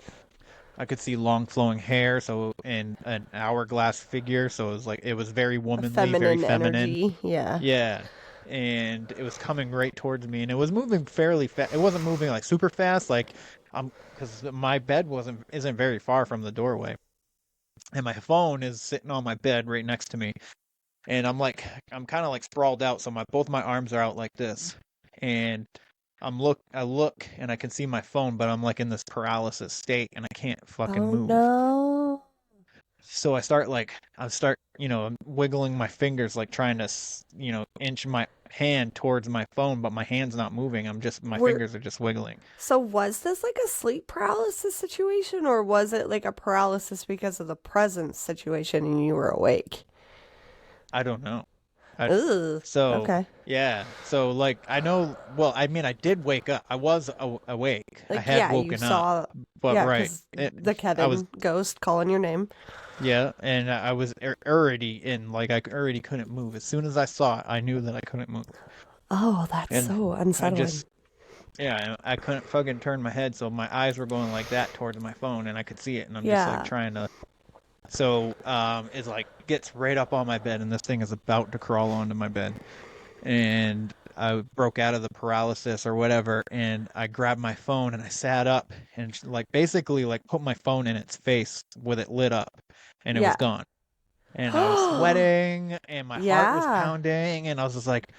I could see long flowing hair, and an hourglass figure, so it was very A womanly, very feminine feminine. energy. Yeah. Yeah. And it was coming right towards me, and it was moving fairly fast. It wasn't moving like super fast, because my bed isn't very far from the doorway, and my phone is sitting on my bed right next to me, and I'm kind of like sprawled out, so both my arms are out like this, and I look and I can see my phone, but I'm like in this paralysis state, and I can't fucking Oh move. no. So I'm wiggling my fingers, like trying to, inch my hand towards my phone, but my hand's not moving. My fingers are just wiggling. So was this like a sleep paralysis situation, or was it like a paralysis because of the presence situation and you were awake? I don't know. Ugh. Okay. Yeah. So I know, well, I mean, I did wake up. I was awake. I had woken you saw, up. But right. 'cause the Kevin ghost calling your name. Yeah, and I was already I already couldn't move. As soon as I saw it, I knew that I couldn't move. Oh, that's so unsettling. I couldn't fucking turn my head, so my eyes were going like that towards my phone, and I could see it, and I'm just trying to. So it's gets right up on my bed, and this thing is about to crawl onto my bed, and I broke out of the paralysis or whatever, and I grabbed my phone and I sat up and basically put my phone in its face with it lit up, and it was gone. And I was sweating, and my heart was pounding, and I was just like,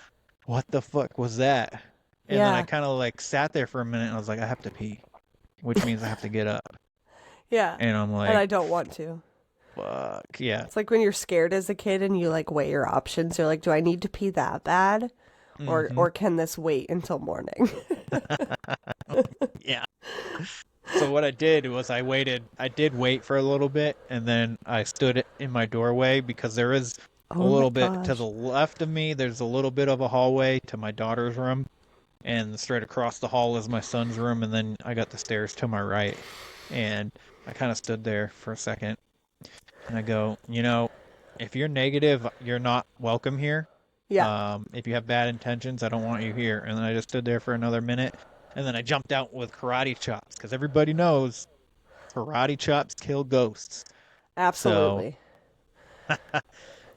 what the fuck was that? And then I kind of sat there for a minute, and I was like, I have to pee, which means I have to get up. Yeah. And I'm like, and I don't want to. Fuck, yeah. It's like when you're scared as a kid and you weigh your options. You're like, do I need to pee that bad? Or can this wait until morning? Yeah. So what I did was I did wait for a little bit, and then I stood in my doorway because there is a little bit to the left of me. There's a little bit of a hallway to my daughter's room, and straight across the hall is my son's room, and then I got the stairs to my right. And I kind of stood there for a second, and I go, if you're negative, you're not welcome here. Yeah. If you have bad intentions, I don't want you here. And then I just stood there for another minute, and then I jumped out with karate chops, because everybody knows karate chops kill ghosts. Absolutely. So,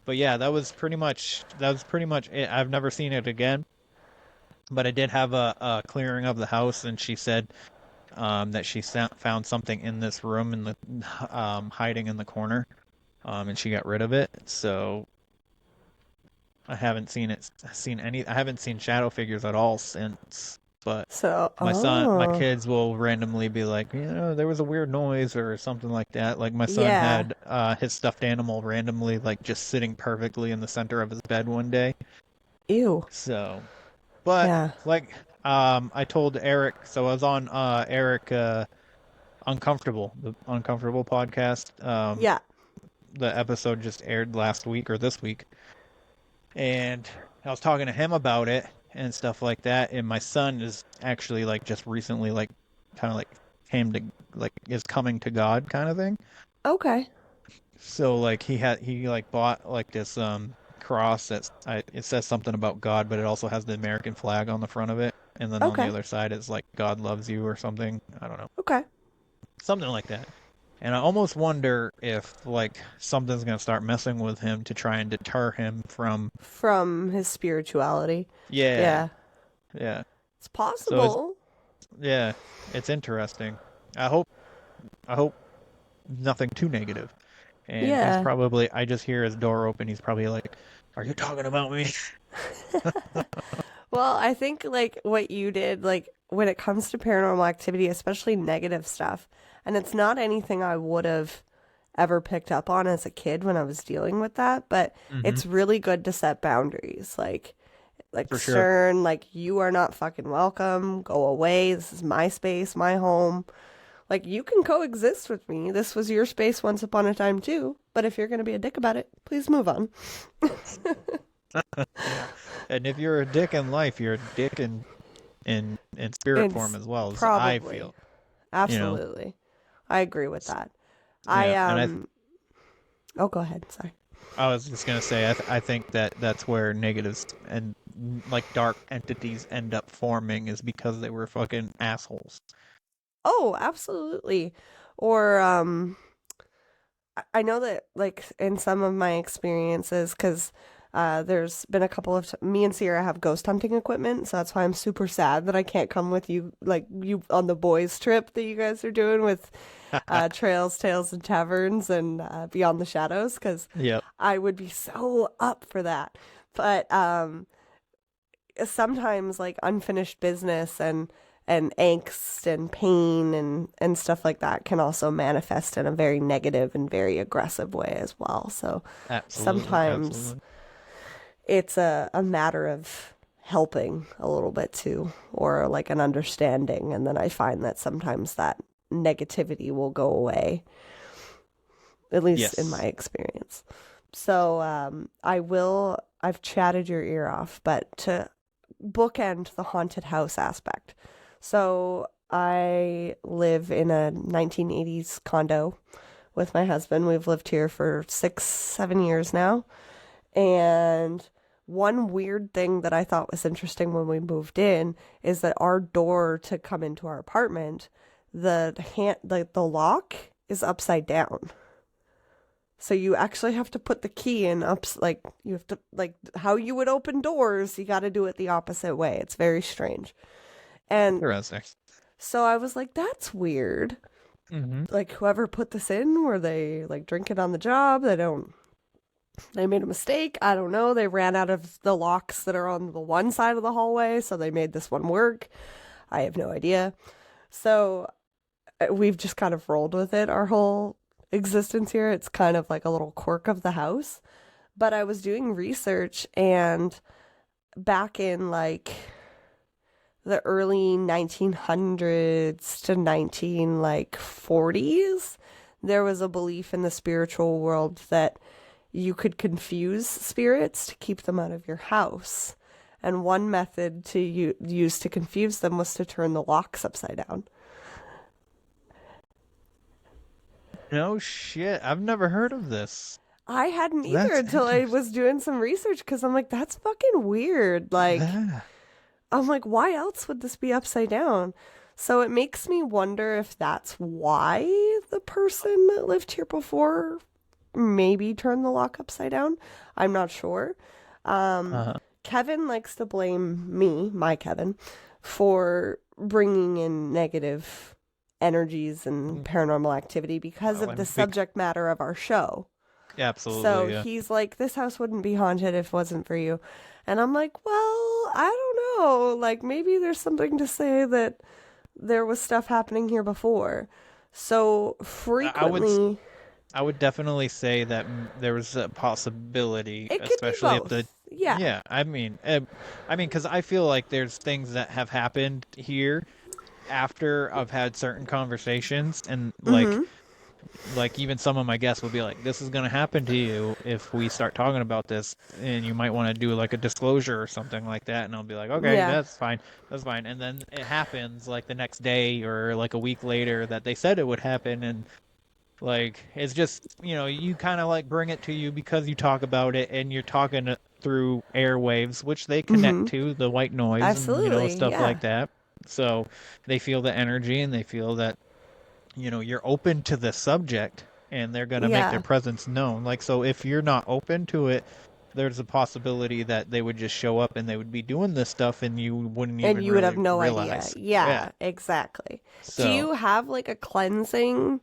but yeah, that was pretty much it. I've never seen it again, but I did have a clearing of the house, and she said that she found something in this room in the hiding in the corner, and she got rid of it. So I haven't seen shadow figures at all since. But my kids will randomly be like, there was a weird noise or something like that. Like my son had his stuffed animal randomly just sitting perfectly in the center of his bed one day. Ew. So, but I told Eric, so I was on Eric Uncomfortable, the Uncomfortable podcast. The episode just aired last week or this week. And I was talking to him about it and stuff like that. And my son is actually just recently kind of came to is coming to God kind of thing. Okay. So he bought this cross it says something about God, but it also has the American flag on the front of it. And then on the other side it's God loves you or something. I don't know. Okay. Something like that. And I almost wonder if something's going to start messing with him to try and deter him from his spirituality. Yeah. It's possible. So it's interesting. I hope nothing too negative. And he's probably, I just hear his door open. He's probably like, "Are you talking about me?" Well, I think what you did, when it comes to paranormal activity, especially negative stuff, and it's not anything I would have ever picked up on as a kid when I was dealing with that, but it's really good to set boundaries. Like For sure. stern, like, you are not fucking welcome. Go away. This is my space, my home. Like, you can coexist with me. This was your space once upon a time too. But if you're going to be a dick about it, please move on. And if you're a dick in life, you're a dick in spirit form as well, as I feel. Absolutely. You know? I agree with that. Yeah, oh, go ahead. Sorry. I was just going to say, I think that's where negatives and like dark entities end up forming, is because they were fucking assholes. Oh, absolutely. Or I know that, like, in some of my experiences, because there's been a couple of me and Sierra have ghost hunting equipment, so that's why I'm super sad that I can't come with you, like, you on the boys trip that you guys are doing with Trails, Tales, and Taverns and Beyond the Shadows, because I would be so up for that. But sometimes, like, unfinished business and angst and pain and stuff like that can also manifest in a very negative and very aggressive way as well. So sometimes it's a matter of helping a little bit too, or like an understanding. And then I find that sometimes that negativity will go away, at least in my experience. So I've chatted your ear off, but to bookend the haunted house aspect. So I live in a 1980s condo with my husband. We've lived here for 6-7 years now. And one weird thing that I thought was interesting when we moved in is that our door to come into our apartment, the lock is upside down. So you actually have to put the key in you have to, like, how you would open doors, you got to do it the opposite way. It's very strange. And so I was like, that's weird. Like, whoever put this in, were they like drinking on the job? They made a mistake. I don't know. They ran out of the locks that are on the one side of the hallway, so they made this one work. I have no idea. So we've just kind of rolled with it our whole existence here. It's kind of like a little quirk of the house. But I was doing research, and back in like the early 1900s to 1940s, there was a belief in the spiritual world that you could confuse spirits to keep them out of your house. And one method to use to confuse them was to turn the locks upside down. No shit. I've never heard of this. I hadn't either until I was doing some research, because I'm like, that's fucking weird. Like, I'm like, why else would this be upside down? So it makes me wonder if that's why the person that lived here before maybe turned the lock upside down. I'm not sure. Kevin likes to blame me, my Kevin, for bringing in negative energies and paranormal activity because of the subject matter of our show. Yeah, absolutely. So he's like, this house wouldn't be haunted if it wasn't for you. And I'm like, well, I don't know. Like, maybe there's something to say that there was stuff happening here before. So frequently, I would definitely say that there was a possibility, it could especially be both. if I mean, because I feel like there's things that have happened here after I've had certain conversations, and like even some of my guests will be like, this is going to happen to you if we start talking about this, and you might want to do like a disclosure or something like that. And I'll be like, okay, that's fine. And then it happens like the next day or like a week later that they said it would happen. And like, it's just, you kind of like bring it to you because you talk about it, and you're talking through airwaves, which they connect to the white noise. Absolutely, and stuff like that. So they feel the energy, and they feel that you're open to the subject, and they're going to make their presence known. Like, so if you're not open to it, there's a possibility that they would just show up and they would be doing this stuff, and you wouldn't even would have no realize. idea. Yeah, exactly. So, do you have like a cleansing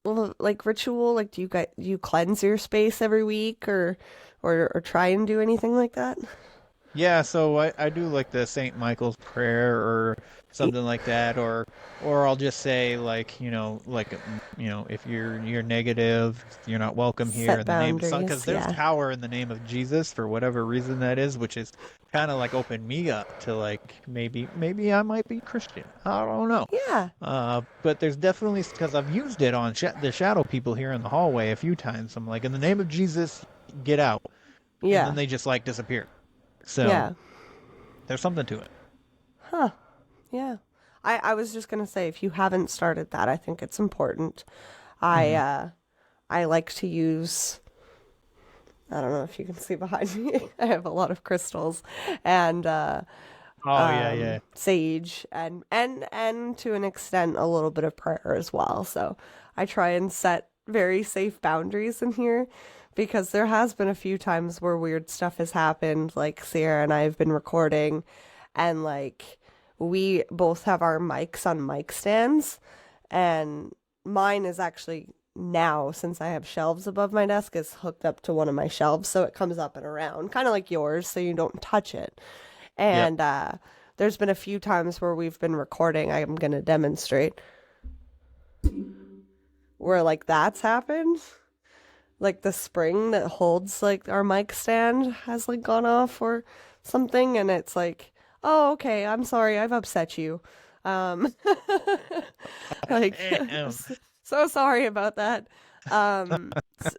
like ritual? Like, do you cleanse your space every week or try and do anything like that? Yeah, so I do like the St. Michael's prayer or something like that, or I'll just say like, if you're negative, you're not welcome here Set in the name of boundaries, because there's yeah. power in the name of Jesus for whatever reason that is, which is kind of like opened me up to like maybe I might be Christian. I don't know. Yeah. But there's definitely because I've used it on the shadow people here in the hallway a few times. I'm like, in the name of Jesus, get out. Yeah. And then they just like disappear. So Yeah. there's something to it. Huh. Yeah. I was just gonna say, if you haven't started that, I think it's important. I like to use, I don't know if you can see behind me, I have a lot of crystals and sage and to an extent a little bit of prayer as well. So I try and set very safe boundaries in here, because there has been a few times where weird stuff has happened, like Sierra and I have been recording, and like we both have our mics on mic stands, and mine is actually now, since I have shelves above my desk, is hooked up to one of my shelves, so it comes up and around, kind of like yours, so you don't touch it. And there's been a few times where we've been recording, I'm going to demonstrate, where like that's happened. Like the spring that holds like our mic stand has like gone off or something, and it's like, oh, okay, I'm sorry, I've upset you. Like, so sorry about that.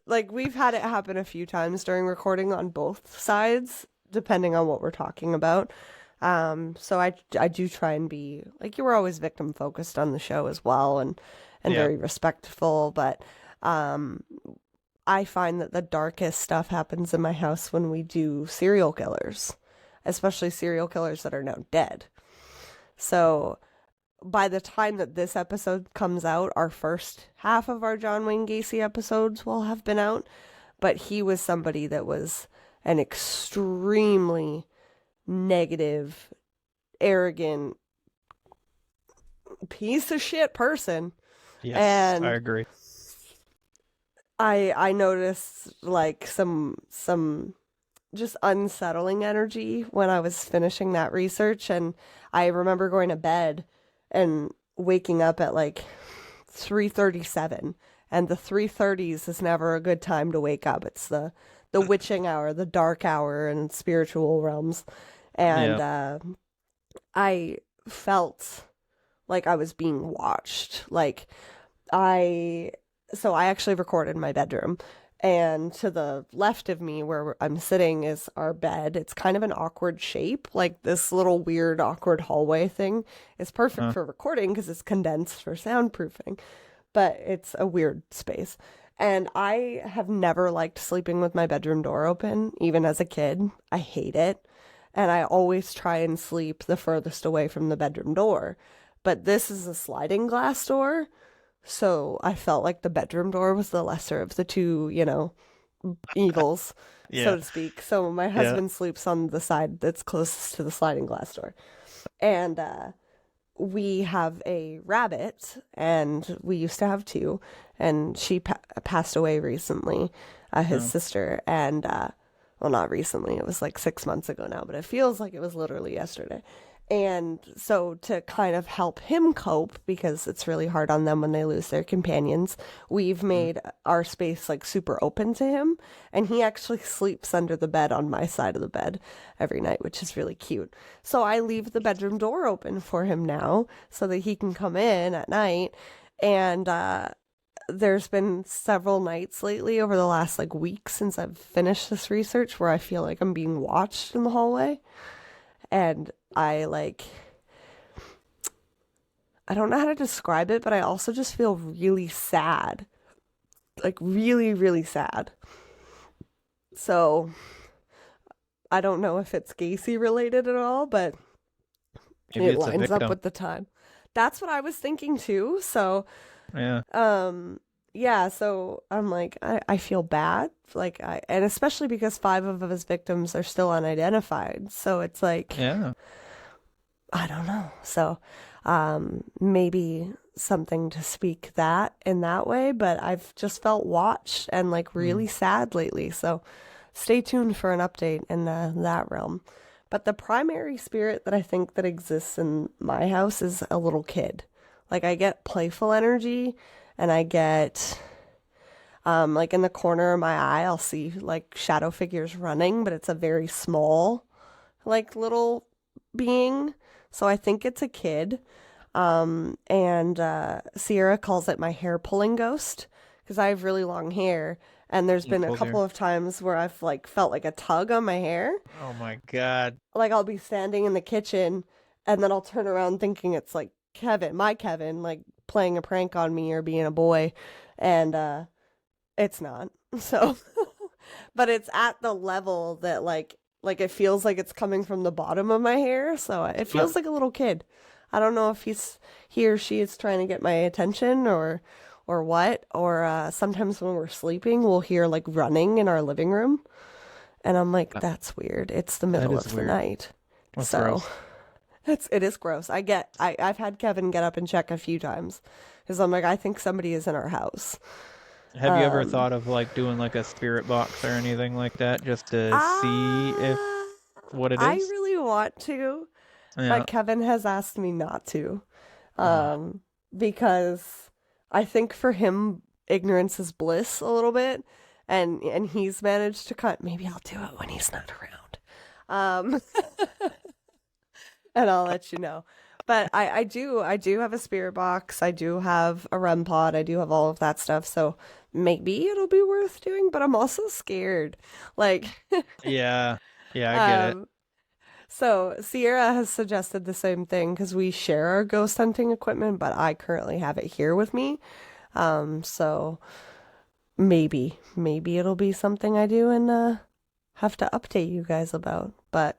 Like we've had it happen a few times during recording on both sides, depending on what we're talking about. So I do try and be like, you were always victim focused on the show as well, and very respectful, but I find that the darkest stuff happens in my house when we do serial killers, especially serial killers that are now dead. So by the time that this episode comes out, our first half of our John Wayne Gacy episodes will have been out, but he was somebody that was an extremely negative, arrogant piece of shit person. Yes, and I agree. I noticed like some just unsettling energy when I was finishing that research, and I remember going to bed and waking up at like 3:37, and the 3:30s is never a good time to wake up. It's the witching hour, the dark hour in spiritual realms. And I felt like I was being watched. Like So I actually recorded in my bedroom, and to the left of me where I'm sitting is our bed. It's kind of an awkward shape, like this little weird awkward hallway thing. It's perfect for recording because it's condensed for soundproofing, but it's a weird space. And I have never liked sleeping with my bedroom door open, even as a kid. I hate it. And I always try and sleep the furthest away from the bedroom door. But this is a sliding glass door, so I felt like the bedroom door was the lesser of the two, evils, so to speak. So my husband sleeps on the side that's closest to the sliding glass door. And we have a rabbit, and we used to have two, and she passed away recently, his sister. And, well, not recently, it was like 6 months ago now, but it feels like it was literally yesterday. And so to kind of help him cope, because it's really hard on them when they lose their companions, we've made our space like super open to him. And he actually sleeps under the bed on my side of the bed every night, which is really cute. So I leave the bedroom door open for him now so that he can come in at night. And there's been several nights lately over the last like week since I've finished this research where I feel like I'm being watched in the hallway. And I don't know how to describe it, but I also just feel really sad. Like really, really sad. So I don't know if it's Gacy related at all, but Maybe it it's a lines up victim. with the time. That's what I was thinking too. So Yeah. So I'm like, I feel bad. And especially because 5 of his victims are still unidentified. So it's like, I don't know. So maybe something to speak that in that way, but I've just felt watched and like really sad lately. So stay tuned for an update in that realm. But the primary spirit that I think that exists in my house is a little kid. Like I get playful energy, and I get like in the corner of my eye, I'll see like shadow figures running, but it's a very small, like little being. So I think it's a kid. And Sierra calls it my hair pulling ghost because I have really long hair. And there's been a couple of times where I've like felt like a tug on my hair. Oh my God. Like I'll be standing in the kitchen and then I'll turn around thinking it's like Kevin, like playing a prank on me or being a boy. And, it's not. So, but it's at the level that like it feels like it's coming from the bottom of my hair. So it feels like a little kid. I don't know if he or she is trying to get my attention or what. Or sometimes when we're sleeping, we'll hear like running in our living room. And I'm like, that's weird. It's the middle of the night. That's so gross. it is gross. I've had Kevin get up and check a few times because I'm like, I think somebody is in our house. Have you ever thought of like doing like a spirit box or anything like that just to see if what it is? I really want to, but Kevin has asked me not to, because I think for him ignorance is bliss a little bit, and he's managed to maybe I'll do it when he's not around, and I'll let you know. But I do have a spirit box. I do have a REM pod. I do have all of that stuff. So maybe it'll be worth doing, but I'm also scared. Like, yeah, I get it. So Sierra has suggested the same thing because we share our ghost hunting equipment, but I currently have it here with me. So maybe it'll be something I do and have to update you guys about. But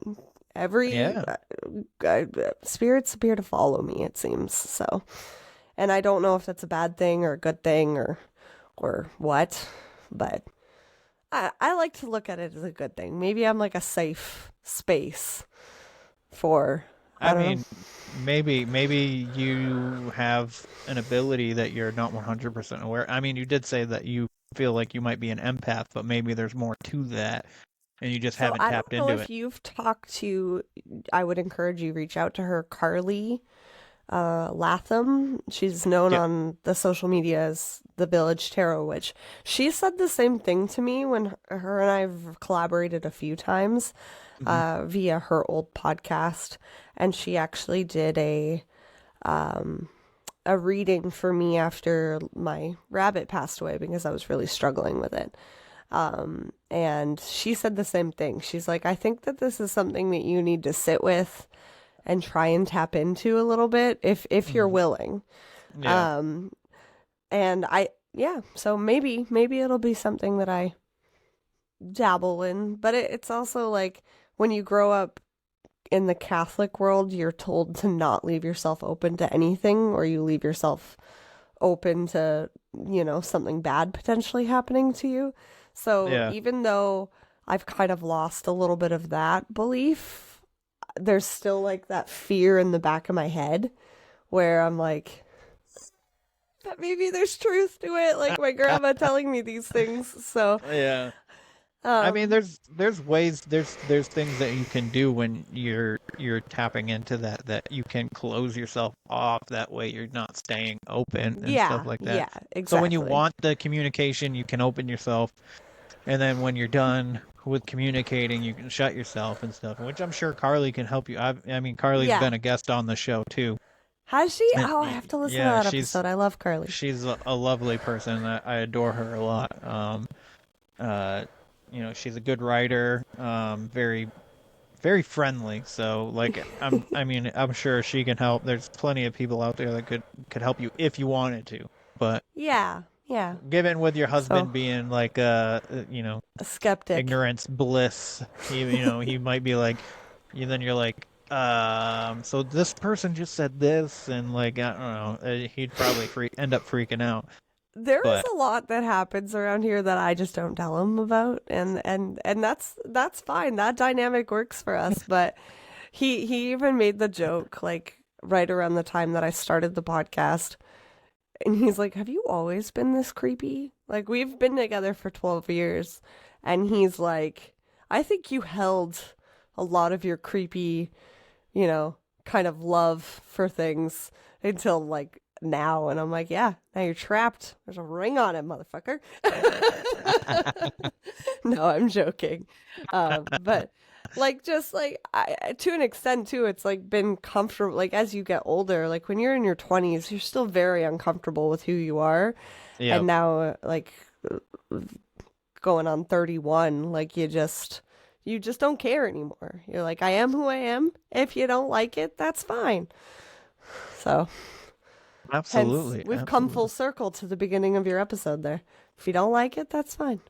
spirits appear to follow me, it seems. So, and I don't know if that's a bad thing or a good thing or what, but I like to look at it as a good thing. Maybe I'm like a safe space for. I mean, know. maybe you have an ability that you're not 100% aware. I mean, you did say that you feel like you might be an empath, but maybe there's more to that. And you just haven't tapped into it. I don't know if you've talked to, I would encourage you reach out to her, Carly Latham. She's known on the social media as the Village Tarot Witch. She said the same thing to me when her and I have collaborated a few times via her old podcast. And she actually did a reading for me after my rabbit passed away because I was really struggling with it. And she said the same thing. She's like, I think that this is something that you need to sit with and try and tap into a little bit if you're willing. Yeah. And so maybe it'll be something that I dabble in, but it's also like when you grow up in the Catholic world, you're told to not leave yourself open to anything, or you leave yourself open to, something bad potentially happening to you. So even though I've kind of lost a little bit of that belief, there's still like that fear in the back of my head where I'm like, but maybe there's truth to it. Like my grandma telling me these things. So yeah. I mean, there's ways, there's things that you can do when you're tapping into that you can close yourself off. That way you're not staying open and stuff like that. Yeah, exactly. So when you want the communication, you can open yourself. And then when you're done with communicating, you can shut yourself and stuff, which I'm sure Carly can help you. I mean, Carly's been a guest on the show too. Has she? Oh, I have to listen to that episode. I love Carly. She's a lovely person. I adore her a lot. She's a good writer, very, very friendly. So like, I'm sure she can help. There's plenty of people out there that could help you if you wanted to, but yeah. Given with your husband being like a skeptic, ignorance bliss, he might be like, then you're like, so this person just said this, and like, I don't know, he'd probably end up freaking out. There is a lot that happens around here that I just don't tell him about, and that's fine. That dynamic works for us. But he even made the joke like right around the time that I started the podcast, and he's like, "Have you always been this creepy? Like we've been together for 12 years," and he's like, "I think you held a lot of your creepy, kind of love for things until like now. And I'm like, yeah, now you're trapped. There's a ring on it, motherfucker. No, I'm joking. But like, just like to an extent too, it's like been comfortable. Like as you get older, like when you're in your 20s, you're still very uncomfortable with who you are. Yeah. And now like going on 31, like you just don't care anymore. You're like, I am who I am. If you don't like it, that's fine. So Absolutely. hence, we've come full circle to the beginning of your episode there. If you don't like it, that's fine.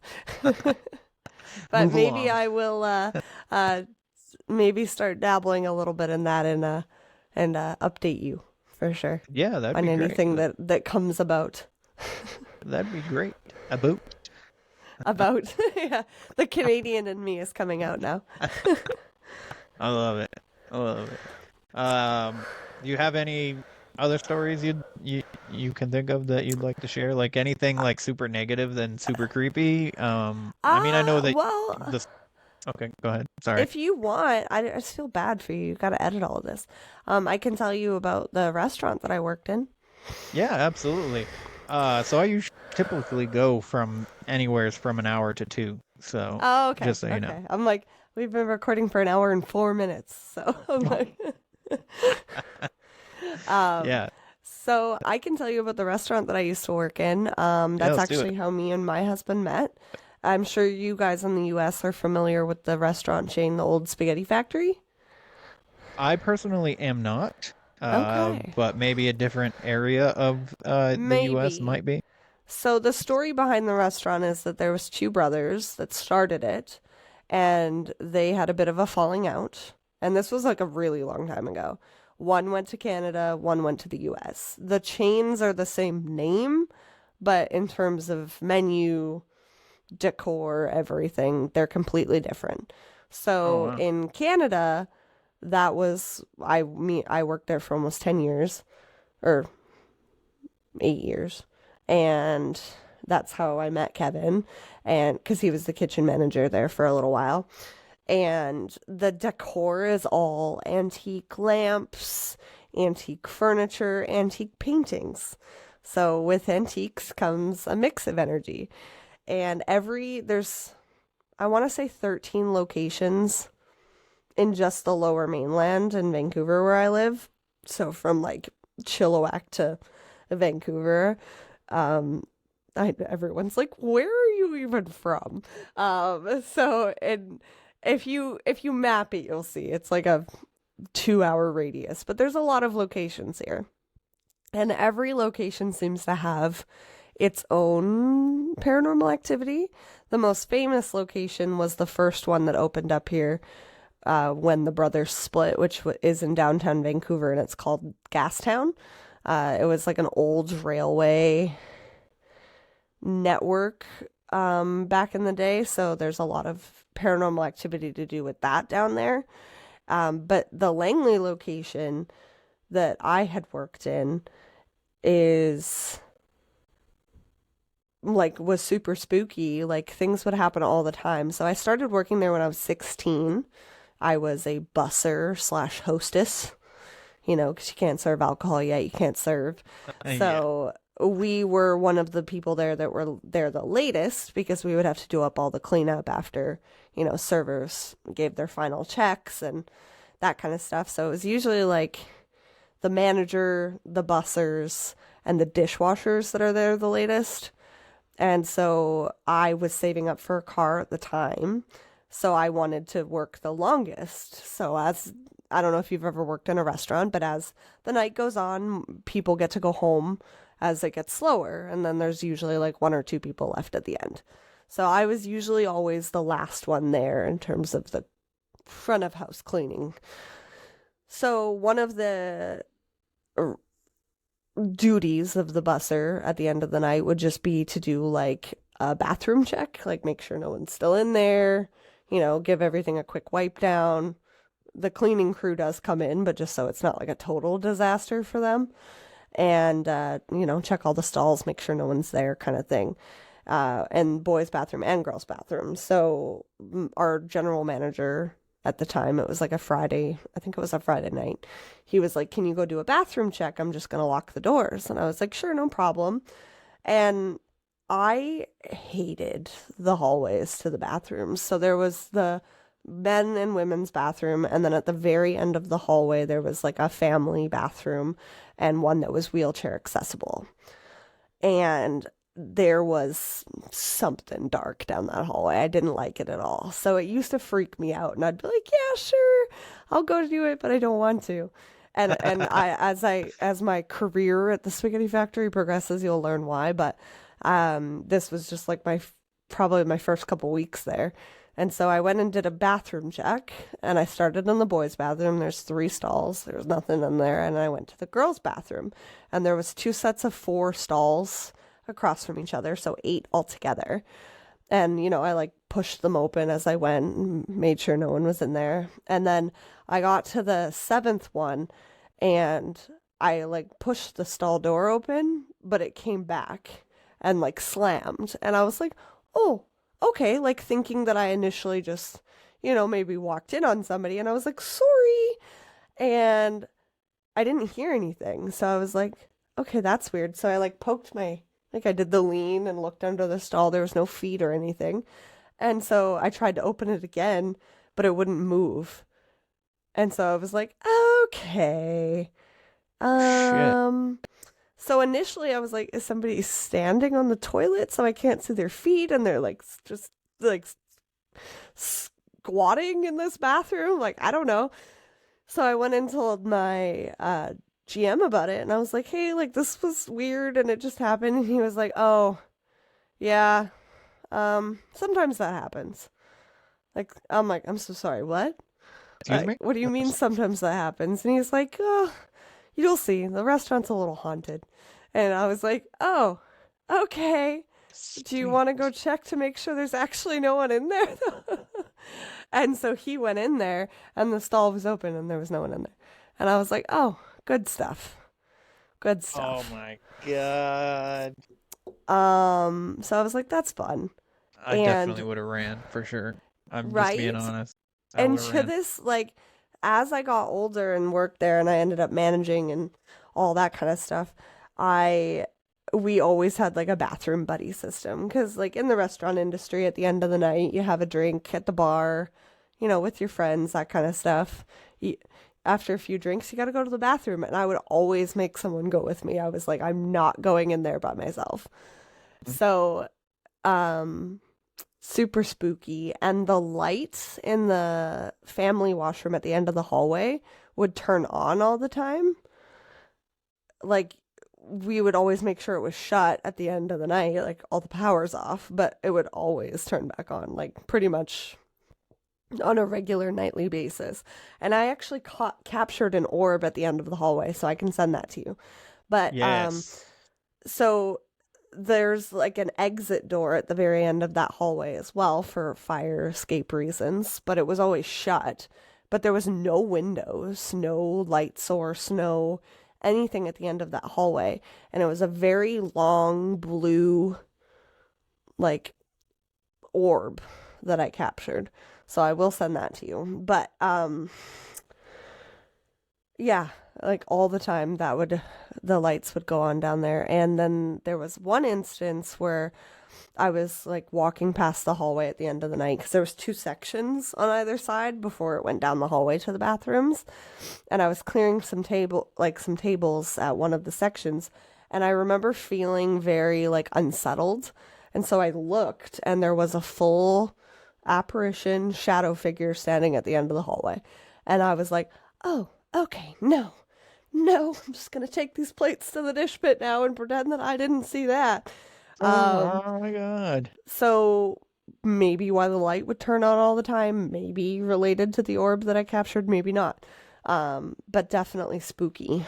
But Move maybe along. I will maybe start dabbling a little bit in that and update you for sure. Yeah, that'd on be anything great. that comes about. That'd be great. About. Yeah, the Canadian in me is coming out now. I love it. Do you have any other stories you can think of that you'd like to share? Like anything like super negative than super creepy? I mean, I know that. Well, Okay, go ahead. Sorry. if you want, I just feel bad for you. You got to edit all of this. I can tell you about the restaurant that I worked in. Yeah, absolutely. So I typically go from anywhere from an hour to 2. So Oh, okay. just so you okay. know. I'm like, we've been recording for an hour and 4 minutes. So I'm like, Yeah. So I can tell you about the restaurant that I used to work in. That's let's do actually how me and my husband met. I'm sure you guys in the U.S. are familiar with the restaurant chain, the Old Spaghetti Factory. I personally am not. Okay. But maybe a different area of the U.S. Maybe. might be. So the story behind the restaurant is that there was 2 brothers that started it, and they had a bit of a falling out. And this was like a really long time ago. One went to Canada, one went to the U.S. The chains are the same name, but in terms of menu, decor, everything, they're completely different. So wow. in Canada, that was I worked there for almost 10 years or 8 years, and that's how I met Kevin, and because he was the kitchen manager there for a little while. And the decor is all antique lamps, antique furniture, antique paintings. So with antiques comes a mix of energy. And there's, I want to say 13 locations in just the lower mainland in Vancouver where I live. So from like Chilliwack to Vancouver. Everyone's like, where are you even from? If you map it, you'll see it's like a 2-hour radius, but there's a lot of locations here. And every location seems to have its own paranormal activity. The most famous location was the first one that opened up here when the brothers split, which is in downtown Vancouver, and it's called Gastown. It was like an old railway network back in the day, so there's a lot of paranormal activity to do with that down there. But the Langley location that I had worked in was super spooky. Like things would happen all the time. So I started working there when I was 16. I was a busser / hostess, because you can't serve alcohol yet. You can't serve. So we were one of the people there that were there the latest because we would have to do up all the cleanup after, servers gave their final checks and that kind of stuff. So it was usually like the manager, the bussers, and the dishwashers that are there the latest. And so I was saving up for a car at the time. So I wanted to work the longest. So I don't know if you've ever worked in a restaurant, but as the night goes on, people get to go home as it gets slower. And then there's usually like 1 or 2 people left at the end. So I was usually always the last one there in terms of the front of house cleaning. So one of the duties of the busser at the end of the night would just be to do like a bathroom check, like make sure no one's still in there, give everything a quick wipe down. The cleaning crew does come in, but just so it's not like a total disaster for them. And, check all the stalls, make sure no one's there kind of thing. And boys' bathroom and girls' bathroom. So our general manager at the time. It was like a Friday. I think it was a Friday night. He was like, can you go do a bathroom check? I'm just going to lock the doors. And I was like, sure, no problem. And I hated the hallways to the bathrooms. So there was the men and women's bathroom, and then at the very end of the hallway there was like a family bathroom and one that was wheelchair accessible. And there was something dark down that hallway. I didn't like it at all. So it used to freak me out, and I'd be like, yeah, sure, I'll go do it, but I don't want to. And as my career at the spaghetti factory progresses, you'll learn why. But this was just like probably my first couple weeks there. And so I went and did a bathroom check, and I started in the boys' bathroom. There's 3 stalls. There was nothing in there. And I went to the girls' bathroom, and there was 2 sets of 4 stalls across from each other, so 8 altogether. And, you know, I like pushed them open as I went and made sure no one was in there. And then I got to the 7th one, and I like pushed the stall door open, but it came back and like slammed. And I was like, oh, okay, like thinking that I initially just, you know, maybe walked in on somebody, and I was like, sorry. And I didn't hear anything. So I was like, okay, that's weird. So I like poked I did the lean and looked under the stall. There was no feet or anything. And so I tried to open it again, but it wouldn't move. And so I was like, okay. So initially I was like, is somebody standing on the toilet so I can't see their feet, and they're like just like squatting in this bathroom? Like, I don't know. So I went and told my GM about it, and I was like, hey, like this was weird and it just happened. And he was like, oh, yeah, sometimes that happens. Like, I'm like, I'm so sorry, what? Excuse me? What do you mean sometimes that happens? And he's like, oh, you'll see. The restaurant's a little haunted. And I was like, oh, okay. Do you want to go check to make sure there's actually no one in there? And so he went in there, and the stall was open, and there was no one in there. And I was like, oh, good stuff. Good stuff. Oh, my God. So I was like, that's fun. I definitely would have ran, for sure. I'm just being honest. And to this, like, as I got older and worked there, and I ended up managing and all that kind of stuff, we always had like a bathroom buddy system, because like in the restaurant industry, at the end of the night, you have a drink at the bar, you know, with your friends, that kind of stuff. After a few drinks, you got to go to the bathroom, and I would always make someone go with me. I was like, I'm not going in there by myself. So, super spooky. And the lights in the family washroom at the end of the hallway would turn on all the time. Like, we would always make sure it was shut at the end of the night, like all the power's off, but it would always turn back on, like pretty much on a regular nightly basis. And I actually captured an orb at the end of the hallway, so I can send that to you. But yes. So there's like an exit door at the very end of that hallway as well for fire escape reasons, but it was always shut. But there was no windows, no light source, no anything at the end of that hallway. And it was a very long blue like orb that I captured. So I will send that to you. But yeah, like all the time the lights would go on down there. And then there was one instance where I was like walking past the hallway at the end of the night, because there was 2 sections on either side before it went down the hallway to the bathrooms. And I was clearing some tables at one of the sections, and I remember feeling very like unsettled. And so I looked, and there was a full apparition shadow figure standing at the end of the hallway. And I was like, oh, okay, no, I'm just gonna take these plates to the dish pit now and pretend that I didn't see that. Oh my God. So maybe why the light would turn on all the time, maybe related to the orb that I captured, maybe not. But definitely spooky.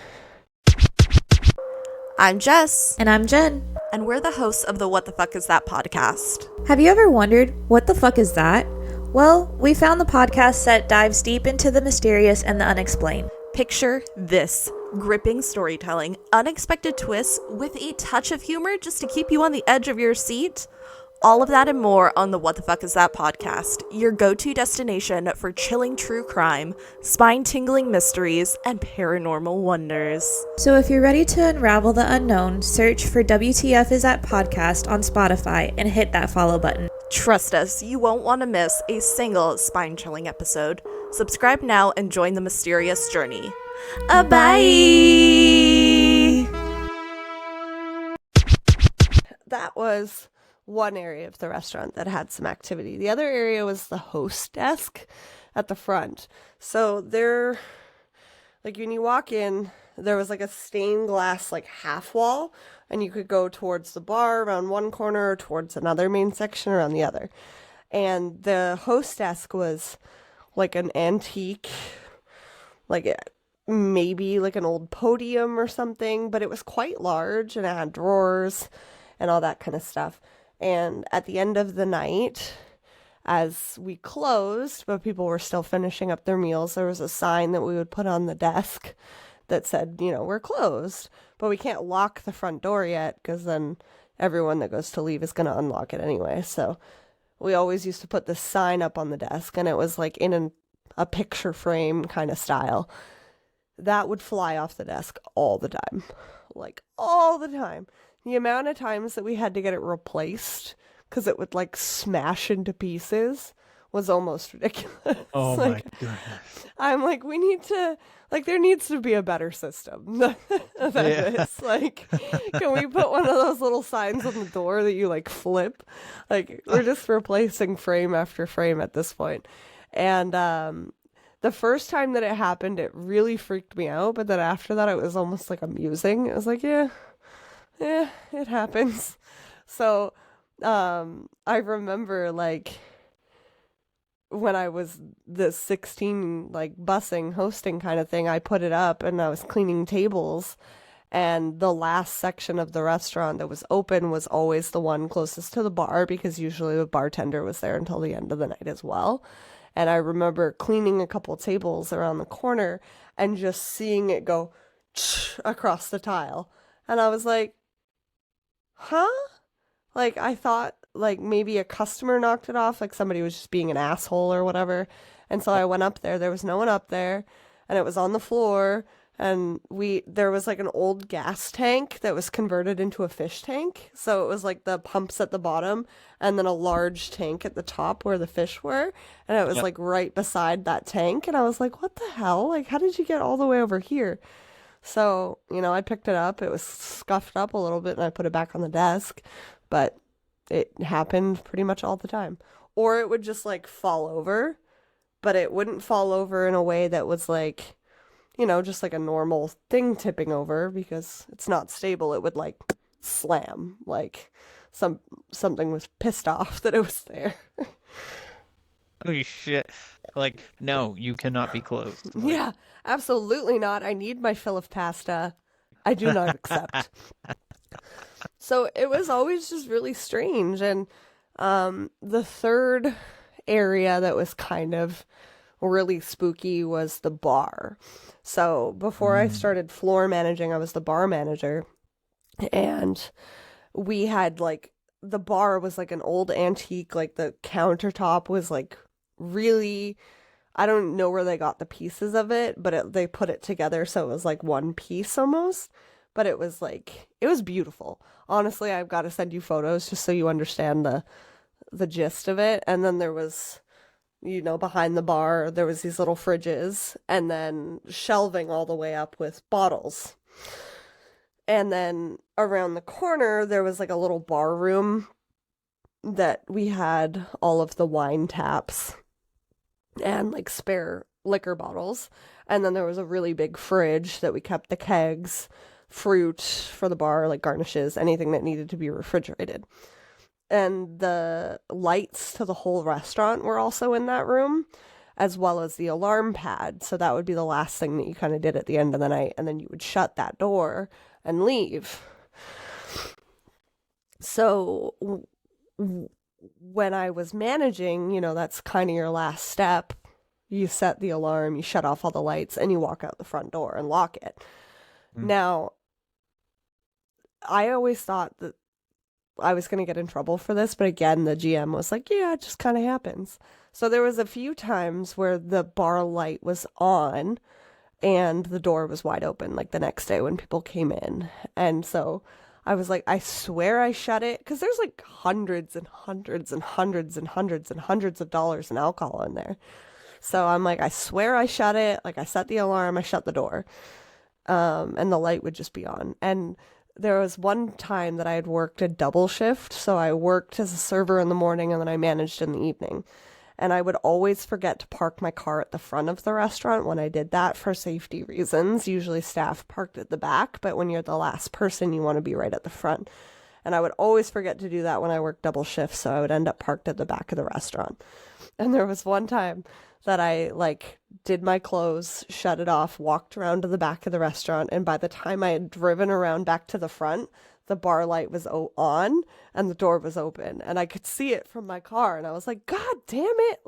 I'm Jess. And I'm Jen. And we're the hosts of the What the Fuck Is That podcast. Have you ever wondered, what the fuck is that? Well, we found the podcast that dives deep into the mysterious and the unexplained. Picture this: gripping storytelling, unexpected twists with a touch of humor just to keep you on the edge of your seat, All of that and more on the What the Fuck Is That podcast, your go-to destination for chilling true crime, spine-tingling mysteries, and paranormal wonders. So if you're ready to unravel the unknown, search for WTF Is That podcast on Spotify and hit that follow button. Trust us, you won't want to miss a single spine-chilling episode. Subscribe now and join the mysterious journey. Bye! That was one area of the restaurant that had some activity. The other area was the host desk at the front. So there, like when you walk in, there was like a stained glass like half wall, and you could go towards the bar around one corner or towards another main section around the other. And the host desk was like an antique, like maybe like an old podium or something, but it was quite large and it had drawers and all that kind of stuff. And at the end of the night, as we closed, but people were still finishing up their meals, there was a sign that we would put on the desk that said, you know, we're closed, but we can't lock the front door yet because then everyone that goes to leave is going to unlock it anyway. So we always used to put this sign up on the desk, and it was like in a picture frame kind of style. That would fly off the desk all the time, like all the time. The amount of times that we had to get it replaced because it would like smash into pieces was almost ridiculous. Oh like, my goodness. I'm like, we need to, like, there needs to be a better system than this. Like, can we put one of those little signs on the door that you like flip? Like, we're just replacing frame after frame at this point. And the first time that it happened, it really freaked me out. But then after that, it was almost like amusing. It was like, yeah, it happens. So I remember like when I was the 16, like busing, hosting kind of thing, I put it up and I was cleaning tables, and the last section of the restaurant that was open was always the one closest to the bar because usually the bartender was there until the end of the night as well. And I remember cleaning a couple tables around the corner and just seeing it go across the tile. And I was like, huh? Like, I thought, like, maybe a customer knocked it off, like somebody was just being an asshole or whatever. And so I went up there was no one up there, and it was on the floor, and there was like an old gas tank that was converted into a fish tank. So it was like the pumps at the bottom and then a large tank at the top where the fish were, and it was like right beside that tank. And I was like, what the hell? Like, how did you get all the way over here? So, you know, I picked it up. It was scuffed up a little bit, and I put it back on the desk. But it happened pretty much all the time. Or it would just, like, fall over. But it wouldn't fall over in a way that was, like, you know, just like a normal thing tipping over because it's not stable. It would, like, slam. Like, something was pissed off that it was there. Holy shit. Like, no, you cannot be closed. Like... Yeah, absolutely not. I need my fill of pasta. I do not accept. So it was always just really strange. And the third area that was kind of really spooky was the bar. So before I started floor managing, I was the bar manager. And we had like, the bar was like an old antique, like the countertop was like really, I don't know where they got the pieces of it, but they put it together so it was like one piece almost. But it was like, it was beautiful. Honestly, I've got to send you photos just so you understand the gist of it. And then there was, you know, behind the bar, there was these little fridges and then shelving all the way up with bottles. And then around the corner, there was like a little bar room that we had all of the wine taps and like spare liquor bottles. And then there was a really big fridge that we kept the kegs, fruit for the bar, like garnishes, anything that needed to be refrigerated. And the lights to the whole restaurant were also in that room, as well as the alarm pad. So that would be the last thing that you kind of did at the end of the night. And then you would shut that door and leave. So when I was managing, you know, that's kind of your last step. You set the alarm, you shut off all the lights, and you walk out the front door and lock it. Now, I always thought that I was going to get in trouble for this, but again, the GM was like, yeah, it just kind of happens. So there was a few times where the bar light was on and the door was wide open, like the next day when people came in. And so I was like, I swear I shut it, because there's like hundreds and hundreds and hundreds and hundreds and hundreds of dollars in alcohol in there. So I'm like, I swear I shut it. Like I set the alarm, I shut the door. And the light would just be on. And there was one time that I had worked a double shift. So I worked as a server in the morning and then I managed in the evening. And I would always forget to park my car at the front of the restaurant when I did that for safety reasons. Usually staff parked at the back, but when you're the last person, you want to be right at the front. And I would always forget to do that when I worked double shifts, so I would end up parked at the back of the restaurant. And there was one time that I did my clothes, shut it off, walked around to the back of the restaurant, and by the time I had driven around back to the front, the bar light was on and the door was open and I could see it from my car. And I was like, God damn it.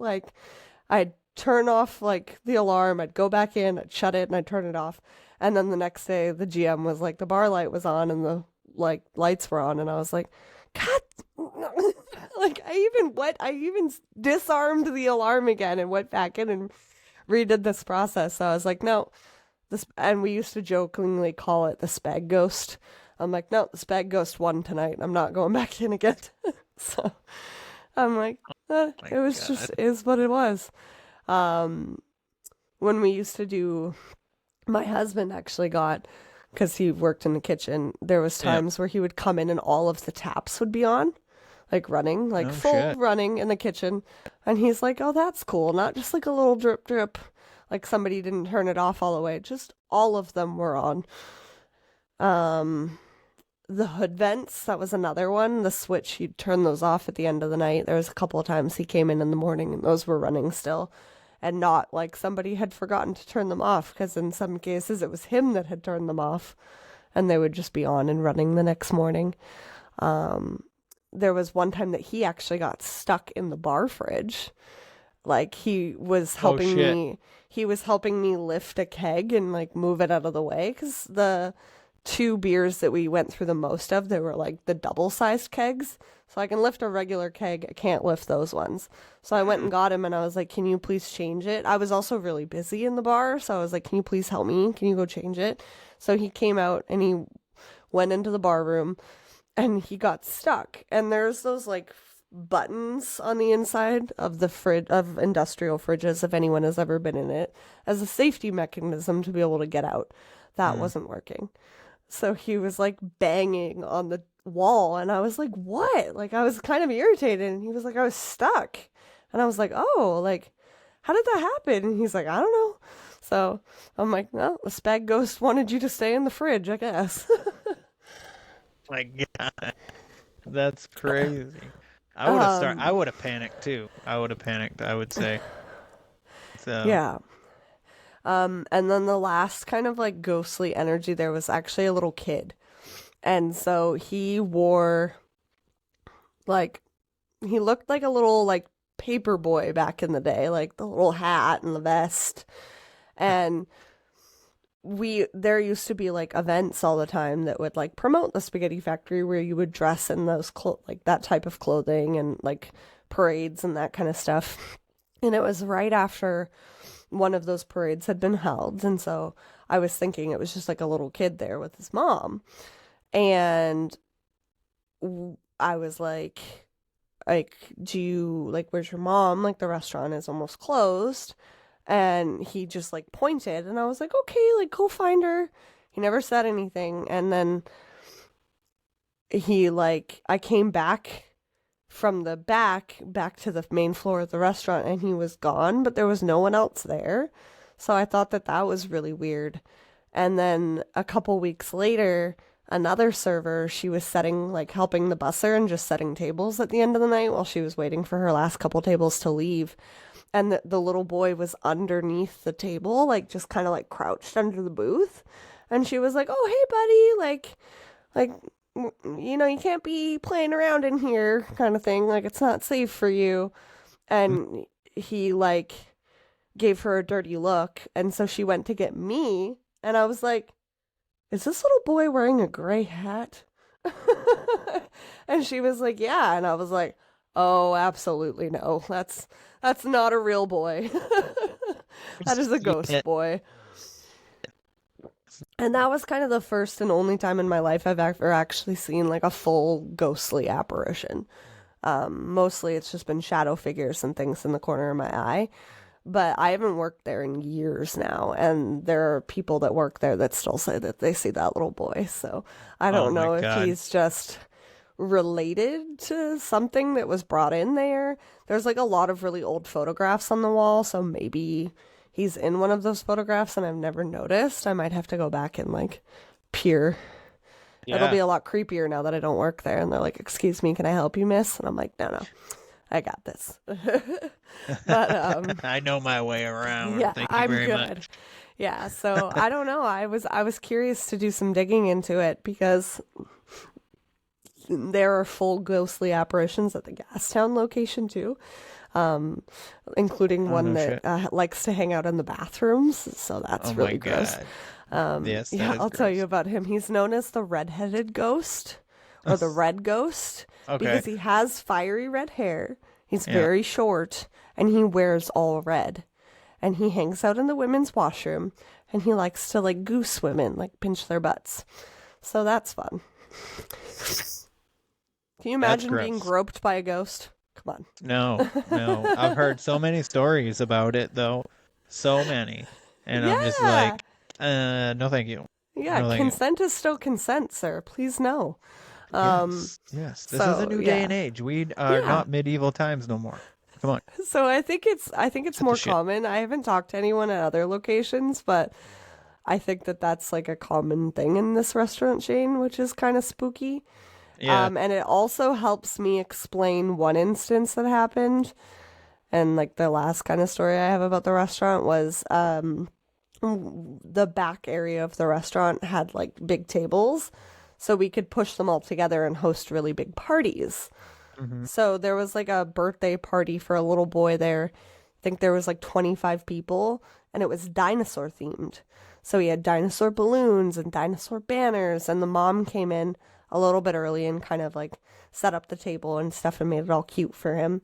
I'd turn off the alarm. I'd go back in, I'd shut it and I'd turn it off. And then the next day the GM was like, the bar light was on and the lights were on. And I was like, God, I even disarmed the alarm again and went back in and redid this process. So I was like, no, and we used to jokingly call it the spag ghost. I'm like, no, the spag ghost won tonight. I'm not going back in again. So I'm like, it was God. Just is what it was. When we used to do, my husband actually got, because he worked in the kitchen, there was times where he would come in and all of the taps would be on, running, running in the kitchen. And he's like, oh, that's cool. Not just a little drip drip, somebody didn't turn it off all the way. Just all of them were on. The hood vents, that was another one. The switch, he'd turn those off at the end of the night. There was a couple of times he came in the morning and those were running still. And not somebody had forgotten to turn them off, because in some cases it was him that had turned them off. And they would just be on and running the next morning. There was one time that he actually got stuck in the bar fridge. He was helping me. He was helping me lift a keg and move it out of the way, because the 2 beers that we went through the most of, they were the double-sized kegs. So I can lift a regular keg. I can't lift those ones. So I went and got him and I was like, can you please change it? I was also really busy in the bar. So I was like, can you please help me? Can you go change it? So he came out and he went into the bar room and he got stuck. And there's those buttons on the inside of the fridge, of industrial fridges, if anyone has ever been in it, as a safety mechanism to be able to get out. That wasn't working. So he was banging on the wall and I was like, what? I was kind of irritated and he was like, I was stuck. And I was like, oh, how did that happen? And he's like, I don't know. So I'm like, no, the spag ghost wanted you to stay in the fridge, I guess. My God, that's crazy. I would have panicked too. I would say. So yeah. And then the last kind of ghostly energy, there was actually a little kid. And so he wore he looked like a little paper boy back in the day, the little hat and the vest. And there used to be events all the time that would promote the spaghetti factory, where you would dress in those that type of clothing, and parades and that kind of stuff. And it was right after one of those parades had been held. And so I was thinking it was just a little kid there with his mom. And I was like, do you, where's your mom? The restaurant is almost closed. And he just pointed and I was like, okay, go find her. He never said anything. And then he I came back from the back to the main floor of the restaurant and he was gone, but there was no one else there. So I thought that was really weird. And then a couple weeks later, another server, she was helping the busser and just setting tables at the end of the night while she was waiting for her last couple tables to leave. And the little boy was underneath the table, just kind of crouched under the booth. And she was like, oh, hey, buddy, you can't be playing around in here, kind of thing. It's not safe for you. And he gave her a dirty look. And so she went to get me. And I was like, is this little boy wearing a gray hat? And she was like, yeah. And I was like, oh, absolutely no. That's not a real boy. That is a ghost boy. And that was kind of the first and only time in my life I've ever actually seen like a full ghostly apparition. Mostly it's just been shadow figures and things in the corner of my eye. But I haven't worked there in years now, and there are people that work there that still say that they see that little boy. So I don't know if he's just related to something that was brought in there. There's like a lot of really old photographs on the wall, so maybe he's in one of those photographs and I've never noticed. I might have to go back and like peer. Yeah. It'll be a lot creepier now that I don't work there. And they're like, excuse me, can I help you, miss? And I'm like, no, I got this. But I know my way around. Yeah, Thank you I'm very good. much. Yeah, so I don't know. I was curious to do some digging into it because there are full ghostly apparitions at the Gastown location too, including one that likes to hang out in the bathrooms. So that's really gross. Yes, yeah, I'll tell you about him. He's known as the red-headed ghost or the red ghost because he has fiery red hair. He's very short and he wears all red. And he hangs out in the women's washroom and he likes to like goose women, like pinch their butts. So that's fun. Can you imagine being groped by a ghost? Come on. No. I've heard so many stories about it though. So many. And I'm just like, no thank you. Yeah, no, consent is still consent, sir. Please no. Yes. This is a new day and age. We are not medieval times no more. Come on. So I think it's more common. I haven't talked to anyone at other locations, but I think that's like a common thing in this restaurant chain, which is kind of spooky. Yeah. And it also helps me explain one instance that happened. And like the last kind of story I have about the restaurant was the back area of the restaurant had like big tables, so we could push them all together and host really big parties. Mm-hmm. So there was like a birthday party for a little boy there. I think there was like 25 people and it was dinosaur themed. So he had dinosaur balloons and dinosaur banners, and the mom came in a little bit early and kind of like set up the table and stuff and made it all cute for him.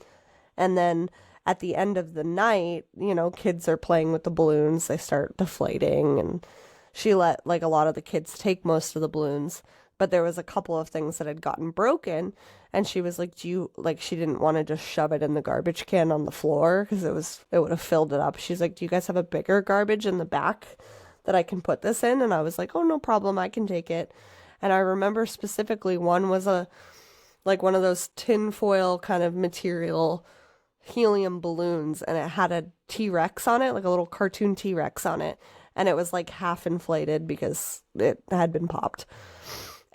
And then at the end of the night, you know, kids are playing with the balloons. They start deflating, and she let like a lot of the kids take most of the balloons. But there was a couple of things that had gotten broken, and she was like, she didn't want to just shove it in the garbage can on the floor because it would have filled it up. She's like, do you guys have a bigger garbage in the back that I can put this in? And I was like, oh, no problem. I can take it. And I remember specifically one was one of those tinfoil kind of material helium balloons, and it had a T-Rex on it, like a little cartoon T-Rex on it. And it was like half inflated because it had been popped.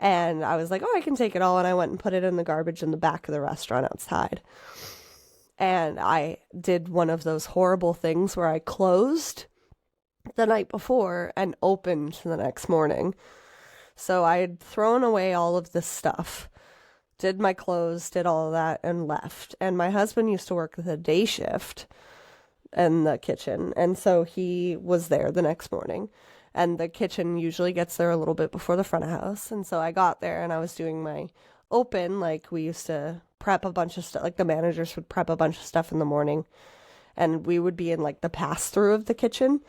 And I was like, oh, I can take it all. And I went and put it in the garbage in the back of the restaurant outside. And I did one of those horrible things where I closed the night before and opened the next morning. So I had thrown away all of this stuff, did my clothes, did all of that, and left. And my husband used to work the day shift in the kitchen. And so he was there the next morning. And the kitchen usually gets there a little bit before the front of house. And so I got there and I was doing my open. Like, we used to prep a bunch of stuff. Like, the managers would prep a bunch of stuff in the morning. And we would be in, like, the pass-through of the kitchen.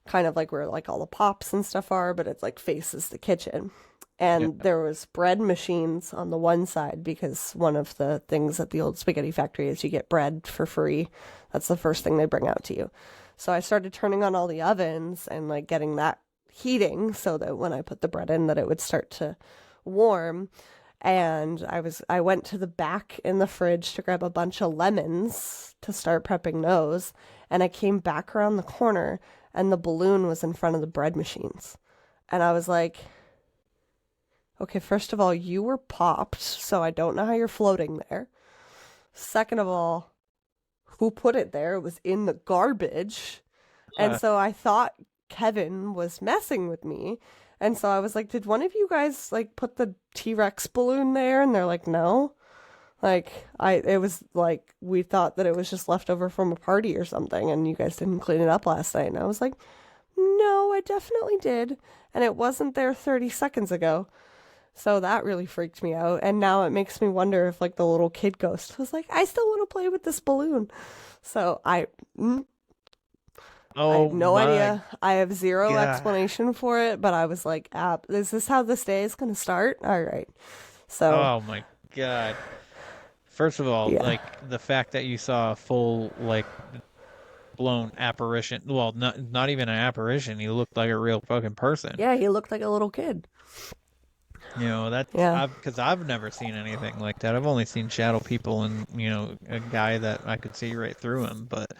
Kind of like where, like, all the pops and stuff are. But it, like, faces the kitchen. And there was bread machines on the one side, because one of the things at the old spaghetti factory is you get bread for free. That's the first thing they bring out to you. So I started turning on all the ovens and like getting that heating so that when I put the bread in that it would start to warm. And I went to the back in the fridge to grab a bunch of lemons to start prepping those. And I came back around the corner and the balloon was in front of the bread machines. And I was like, okay, first of all, you were popped, so I don't know how you're floating there. Second of all, who put it there? It was in the garbage. And so I thought Kevin was messing with me. And so I was like, did one of you guys like put the T-Rex balloon there? And they're like, no. Like, it was like, we thought that it was just left over from a party or something, and you guys didn't clean it up last night. And I was like, no, I definitely did. And it wasn't there 30 seconds ago. So that really freaked me out. And now it makes me wonder if like the little kid ghost was like, I still want to play with this balloon. So I have no idea. I have zero explanation for it, but I was like, is this how this day is going to start? All right. So. Oh my God. First of all, like the fact that you saw a full like blown apparition. Well, not even an apparition. He looked like a real fucking person. Yeah, he looked like a little kid. You know, that's because I've never seen anything like that. I've only seen shadow people and, you know, a guy that I could see right through him. But